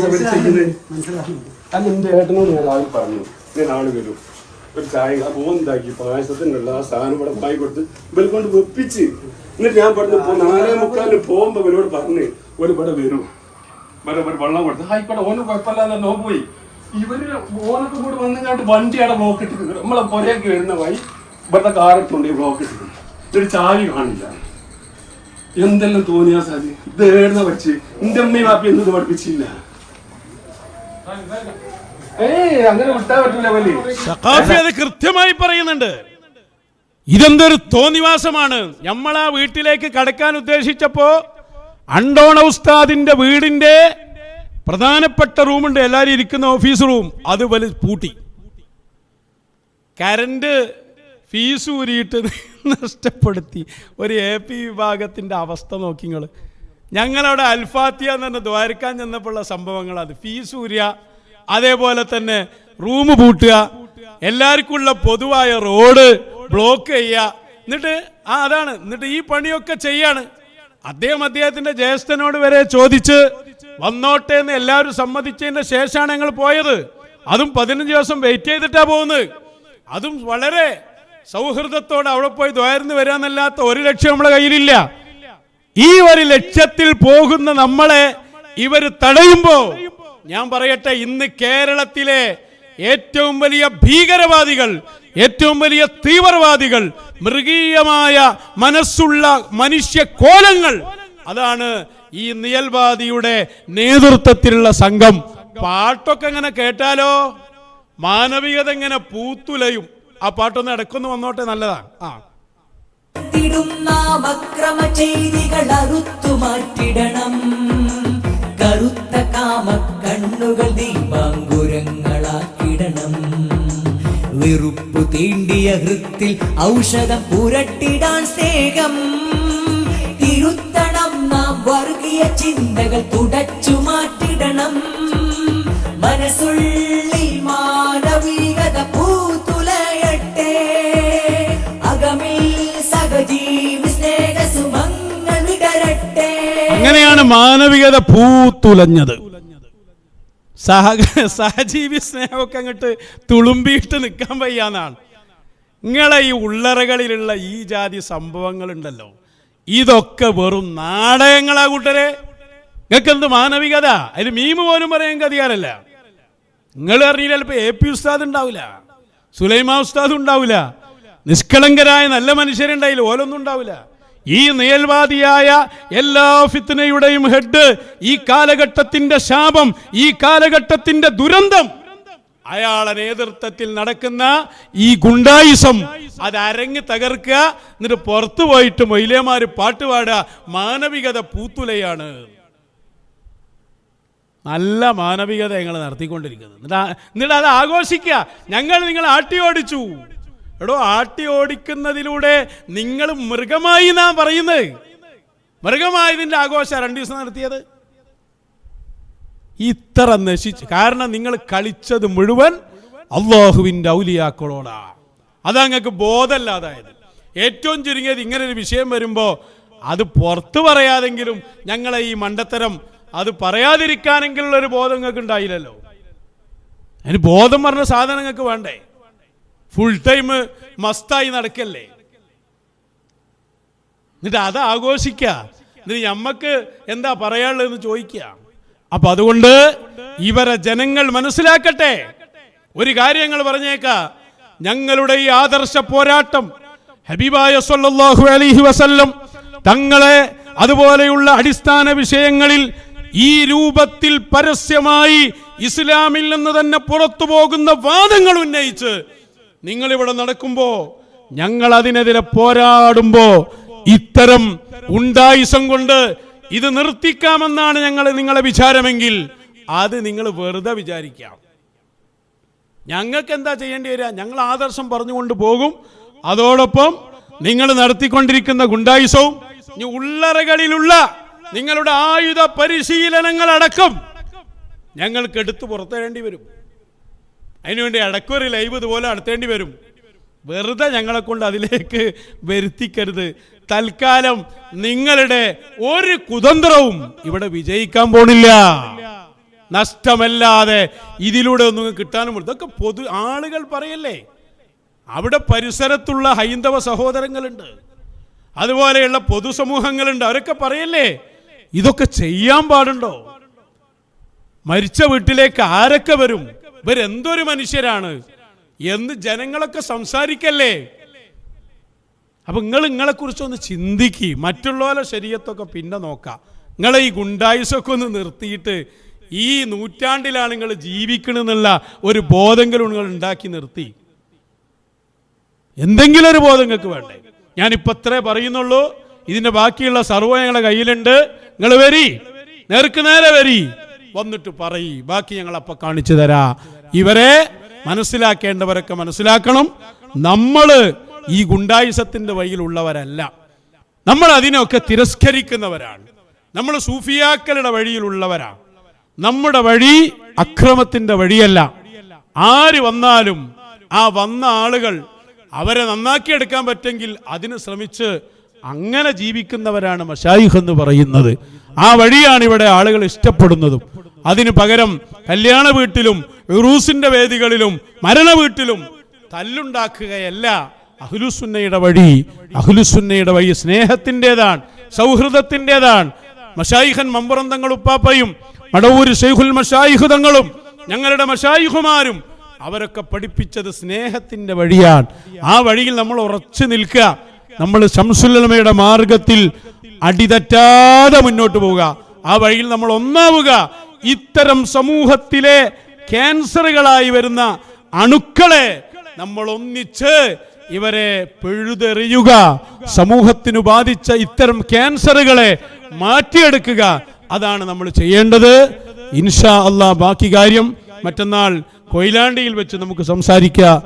എന്റെ ഏട്ടനോട് ഞാൻ ആൾ പറഞ്ഞു, ഞാൻ ആള് വരും, ഒരു ചായ ഓന്താക്കി പായസത്തിനുള്ള ആ സാധനം ഇവിടെ വാങ്ങി കൊടുത്ത് ഇവരെ കൊണ്ട് വെപ്പിച്ച്. എന്നിട്ട് ഞാൻ പറഞ്ഞു 4:45 പോകുമ്പോ ഇവരോട് പറഞ്ഞ് ഒരു ഇവിടെ വരും, ഒരു വെള്ളം കൊടുത്ത് ആയിക്കോട്ടെ ഓന് കുഴപ്പമില്ലാതെ നോ പോയി. ഇവര് ഓനൊക്കെ കൂടെ വന്നിങ്ങാണ്ട് വണ്ടി അവിടെ ബ്ലോക്ക് ഇട്ടിട്ട് നമ്മളെ പുരയൊക്കെ വരുന്ന വഴി ഇവിടുത്തെ കാറൊക്കെ ബ്ലോക്ക് ഇട്ടിട്ട് ഒരു ചാവി കാണില്ല. എന്തെല്ലാം തോന്നിയാ സാധി ഇത് ഏടുന്ന വെച്ച് എന്റെ അമ്മയും വാപ്പി എന്നത് പഠിപ്പിച്ചില്ല. അങ്ങനെ വിട്ടാൻ പറ്റില്ല. വലിയ സഖാഫി അത് കൃത്യമായി പറയുന്നുണ്ട്. ഇതെന്തൊരു തോന്നിവാസമാണ്. നമ്മളാ വീട്ടിലേക്ക് കടക്കാൻ ഉദ്ദേശിച്ചപ്പോ അണ്ടോണ ഉസ്താദിന്റെ വീടിന്റെ പ്രധാനപ്പെട്ട റൂമുണ്ട്, എല്ലാവരും ഇരിക്കുന്ന ഓഫീസ് റൂം, അത് പൂട്ടി. കരണ്ട് ഫീസ് ഊരിയിട്ട് നഷ്ടപ്പെടുത്തി. ഒരു AP വിഭാഗത്തിന്റെ അവസ്ഥ നോക്കി നിങ്ങൾ. ഞങ്ങളവിടെ അൽഫാത്തിയ എന്ന് പറഞ്ഞ ദ്വാരക്കാൻ ചെന്നപ്പോഴുള്ള സംഭവങ്ങൾ. അത് ഫീസ് ഊരിയ, അതേപോലെ തന്നെ റൂം പൂട്ടുക, എല്ലാവർക്കും ഉള്ള പൊതുവായ റോഡ് ബ്ലോക്ക് ചെയ്യുക. എന്നിട്ട് അതാണ്, എന്നിട്ട് ഈ പണിയൊക്കെ ചെയ്യാണ്. അദ്ദേഹത്തിന്റെ ജ്യേഷ്ഠനോട് വരെ ചോദിച്ച് വന്നോട്ടെ എന്ന് എല്ലാവരും സമ്മതിച്ചതിന്റെ ശേഷമാണ് ഞങ്ങൾ പോയത്. അതും 15 ദിവസം വെയിറ്റ് ചെയ്തിട്ടാ പോകുന്നത്. അതും വളരെ സൗഹൃദത്തോടെ അവിടെ പോയി ദ്വാരന്ന് വരാന്നല്ലാത്ത ഒരു ലക്ഷ്യം നമ്മളെ കയ്യിലില്ല. ഈ ഒരു ലക്ഷ്യത്തിൽ പോകുന്ന നമ്മളെ ഇവർ തടയുമ്പോ ഞാൻ പറയട്ടെ, ഇന്ന് കേരളത്തിലെ ഏറ്റവും വലിയ ഭീകരവാദികൾ, ഏറ്റവും വലിയ തീവ്രവാദികൾ, മൃഗീയമായ മനസ്സുള്ള മനുഷ്യ കോലങ്ങൾ, അതാണ് ഈ നിയൽവാദിയുടെ നേതൃത്വത്തിലുള്ള സംഘം. പാട്ടൊക്കെ എങ്ങനെ കേട്ടാലോ മാനവികത എങ്ങനെ പൂത്തുലയും. ആ പാട്ടൊന്ന് ഇടക്കൊന്ന് വന്നോട്ടെ, നല്ലതാ. അക്രമ ചെയ്തികൾ അറുത്തുമാറ്റിടണം, കറുത്ത കാമ കണ്ണുകൾ ദീപാങ്കുരങ്ങളാക്കിടണം, വെറുപ്പു തീണ്ടിയ ഹൃത്തിൽ ഔഷധം പുരട്ടിടാൻ സ്നേഹം തിരുത്തണം, നാം വർഗീയ ചിന്തകൾ തുടച്ചു മാറ്റിടണം, മനസ്സുള്ളിൽ മാനവികത പൂത്തുലയട്ടെ, അകമിൽ സഹജീവി സ്നേഹ സുമങ്ങൾ വിടരട്ടെ. അങ്ങനെയാണ് മാനവികത പൂത്തുലഞ്ഞത്. സഹജീവി സ്നേഹമൊക്കെ അങ്ങോട്ട് തുളുമ്പിയിട്ട് നിൽക്കാൻ വയ്യാന്നാണ്. നിങ്ങളെ ഈ ഉള്ളറകളിലുള്ള ഈ ജാതി സംഭവങ്ങളുണ്ടല്ലോ, ഇതൊക്കെ വെറും നാടകങ്ങളാ കൂട്ടരെ. നിങ്ങൾക്ക് എന്ത് മാനവികത? അതിന് മീമ് പോലും പറയാൻ അധികാരമല്ല. നിങ്ങൾ അറിയില്ല, ചിലപ്പോൾ AP ഉസ്താദ് ഉണ്ടാവില്ല, സുലൈമാ ഉസ്താദ് ഉണ്ടാവില്ല, നിഷ്കളങ്കരായ നല്ല മനുഷ്യരുണ്ടായില്ല, ഓലൊന്നും ഉണ്ടാവില്ല. ഈ നിയൽവാദിയായ എല്ലാ ഫിത്നയുടെയും ഹെഡ്, ഈ കാലഘട്ടത്തിന്റെ ശാപം, ഈ കാലഘട്ടത്തിന്റെ ദുരന്തം, അയാളെ നേതൃത്വത്തിൽ നടക്കുന്ന ഈ ഗുണ്ടായിസം, അത് അരങ്ങ് തകർക്കുക, എന്നിട്ട് പുറത്തു പോയിട്ട് മൊയിലേമാര് പാട്ടുപാടുക. മാനവികത പൂത്തുലയാണ്. നല്ല മാനവികത ഞങ്ങൾ നടത്തിക്കൊണ്ടിരിക്കുന്നത്. എന്നിട്ട് അത് ആഘോഷിക്കുക. ഞങ്ങൾ നിങ്ങളെ ആട്ടി ഓടിച്ചു. എടോ, ആട്ടി ഓടിക്കുന്നതിലൂടെ നിങ്ങൾ മൃഗമായി നാം പറയുന്നത്. മൃഗമായതിൻ്റെ ആഘോഷം 2 ദിവസം നടത്തിയത് ഇത്ര നശിച്ച്. കാരണം നിങ്ങൾ കളിച്ചത് മുഴുവൻ അള്ളാഹുവിൻ്റെ ഔലിയാക്കളോടാ. അതങ്ങൾക്ക് ബോധമല്ലാതായത്. ഏറ്റവും ചുരുങ്ങിയത് ഇങ്ങനൊരു വിഷയം വരുമ്പോൾ അത് പുറത്തു പറയാതെങ്കിലും ഞങ്ങളെ ഈ മണ്ടത്തരം അത് പറയാതിരിക്കാനെങ്കിലുള്ള ഒരു ബോധം നിങ്ങൾക്ക് ഉണ്ടായില്ലല്ലോ. അതിന് ബോധം പറഞ്ഞ സാധനം നിങ്ങൾക്ക് വേണ്ടേ? ഫുൾ ടൈം മസ്തായി നടക്കല്ലേ? എന്നിട്ട് അത് ആഘോഷിക്കുക. എന്നിട്ട് ഞമ്മക്ക് എന്താ പറയാനുള്ളതെന്ന് ചോദിക്കുക. അപ്പൊ അതുകൊണ്ട് ഇവരെ ജനങ്ങൾ മനസ്സിലാക്കട്ടെ. ഒരു കാര്യങ്ങൾ പറഞ്ഞേക്കാം, ഞങ്ങളുടെ ഈ ആദർശ പോരാട്ടം ഹബീബായ സല്ലല്ലാഹു അലൈഹി വസല്ലം തങ്ങളെ അതുപോലെയുള്ള അടിസ്ഥാന വിഷയങ്ങളിൽ ഈ രൂപത്തിൽ പരസ്യമായി ഇസ്ലാമിൽ നിന്ന് തന്നെ പുറത്തു പോകുന്ന വാദങ്ങൾ ഉന്നയിച്ച് നിങ്ങളിവിടെ നടക്കുമ്പോ, ഞങ്ങൾ അതിനെതിരെ പോരാടുമ്പോ, ഇത്തരം ഉണ്ടായിസം കൊണ്ട് ഇത് നിർത്തിക്കാമെന്നാണ് നിങ്ങളെ വിചാരമെങ്കിൽ അത് നിങ്ങൾ വെറുതെ വിചാരിക്കാം. ഞങ്ങൾക്ക് എന്താ ചെയ്യേണ്ടി വരിക? ഞങ്ങൾ ആദർശം പറഞ്ഞുകൊണ്ട് പോകും. അതോടൊപ്പം നിങ്ങൾ നടത്തിക്കൊണ്ടിരിക്കുന്ന ഗുണ്ടായിസവും ഉള്ളറകളിലുള്ള നിങ്ങളുടെ ആയുധ പരിശീലനങ്ങളടക്കം ഞങ്ങൾക്ക് എടുത്തു പുറത്തേണ്ടി വരും. അതിനുവേണ്ടി ഇടയ്ക്കൊരു ലൈവ് ഇതുപോലെ നടത്തേണ്ടി വരും. വെറുതെ ഞങ്ങളെ കൊണ്ട് അതിലേക്ക് വരുത്തിക്കരുത്. തൽക്കാലം നിങ്ങളുടെ ഒരു കുതന്ത്രവും ഇവിടെ വിജയിക്കാൻ പോണില്ല. നഷ്ടമല്ലാതെ ഇതിലൂടെ ഒന്നും കിട്ടാനും. ഇതൊക്കെ ആളുകൾ പറയല്ലേ. അവിടെ പരിസരത്തുള്ള ഹൈന്ദവ സഹോദരങ്ങളുണ്ട്, അതുപോലെയുള്ള പൊതുസമൂഹങ്ങളുണ്ട്, അവരൊക്കെ പറയല്ലേ ഇതൊക്കെ ചെയ്യാൻ പാടുണ്ടോ? മരിച്ച വീട്ടിലേക്ക് ആരൊക്കെ വരും? ഇവരെന്തൊരു മനുഷ്യരാണ് എന്ന് ജനങ്ങളൊക്കെ സംസാരിക്കല്ലേ. അപ്പൊ നിങ്ങളെ കുറിച്ചൊന്ന് ചിന്തിക്ക്. മറ്റുള്ളവരെ ശരീരത്തൊക്കെ പിന്നെ നോക്കാം. നിങ്ങളെ ഈ ഗുണ്ടായുസൊക്കെ ഒന്ന് നിർത്തിയിട്ട് ഈ നൂറ്റാണ്ടിലാണ് നിങ്ങൾ ജീവിക്കണമെന്നുള്ള ഒരു ബോധങ്ങളും നിങ്ങൾ ഉണ്ടാക്കി നിർത്തി. എന്തെങ്കിലും ഒരു ബോധം നിങ്ങൾക്ക് വേണ്ടേ? ഞാനിപ്പോൾ ഇത്രേ പറയുന്നുള്ളൂ. ഇതിന്റെ ബാക്കിയുള്ള സർവ്വ ഞങ്ങളുടെ കയ്യിലുണ്ട്. നിങ്ങൾ വരി, നേർക്ക് നേരെ വരി, വന്നിട്ട് പറയ്, ബാക്കി ഞങ്ങൾ അപ്പം കാണിച്ചു തരാ. ഇവരെ മനസ്സിലാക്കേണ്ടവരൊക്കെ മനസ്സിലാക്കണം. നമ്മൾ ഈ ഗുണ്ടായിസത്തിന്റെ വഴിയിലുള്ളവരല്ല, നമ്മൾ അതിനൊക്കെ തിരസ്കരിക്കുന്നവരാണ്. നമ്മൾ സൂഫിയാക്കളുടെ വഴിയിലുള്ളവരാണ്. നമ്മുടെ വഴി അക്രമത്തിന്റെ വഴിയല്ല. ആര് വന്നാലും ആ വന്ന ആളുകൾ അവരെ നന്നാക്കിയെടുക്കാൻ പറ്റെങ്കിൽ അതിന് ശ്രമിച്ച് അങ്ങനെ ജീവിക്കുന്നവരാണ് മശായിഖ് എന്ന് പറയുന്നത്. ആ വഴിയാണ് ഇവിടെ ആളുകൾ ഇഷ്ടപ്പെടുന്നതും. അതിനു പകരം കല്യാണ വീട്ടിലും ഉറൂസിന്റെ വേദികളിലും മരണ വീട്ടിലും തല്ലുണ്ടാക്കുകയല്ല അഹ്ലുസുന്നയുടെ വഴി. അഹ്ലുസുന്നയുടെ വഴി സ്നേഹത്തിൻ്റെതാണ്, സൗഹൃദത്തിൻ്റെതാണ്. മശായിഖൻ മമ്പുറന്തങ്ങൾ ഉപ്പാപ്പയും മടവൂര് ശൈഖുൽ മശായിഖ് തങ്ങളും ഞങ്ങളുടെ മശായിഖുമാരും അവരൊക്കെ പഠിപ്പിച്ചത് സ്നേഹത്തിന്റെ വഴിയാണ്. ആ വഴിയിൽ നമ്മൾ ഉറച്ചു നിൽക്കുക. നമ്മൾ ശംസുൽ ഉലമയുടെ മാർഗത്തിൽ അടിതെറ്റാതെ മുന്നോട്ട് പോവുക. ആ വഴിയിൽ നമ്മൾ ഒന്നാവുക. ഇത്തരം സമൂഹത്തിലെ ക്യാൻസറുകളായി വരുന്ന അണുക്കളെ നമ്മൾ ഒന്നിച്ച് ഇവരെ പിഴുതെറിയുക. സമൂഹത്തിനു ബാധിച്ച ഇത്തരം ക്യാൻസറുകളെ മാറ്റിയെടുക്കുക. അതാണ് നമ്മൾ ചെയ്യേണ്ടത്. ഇൻഷാ അല്ലാഹ് ബാക്കി കാര്യം മറ്റന്നാൾ കൊയിലാണ്ടിയിൽ വെച്ച് നമുക്ക് സംസാരിക്കാം.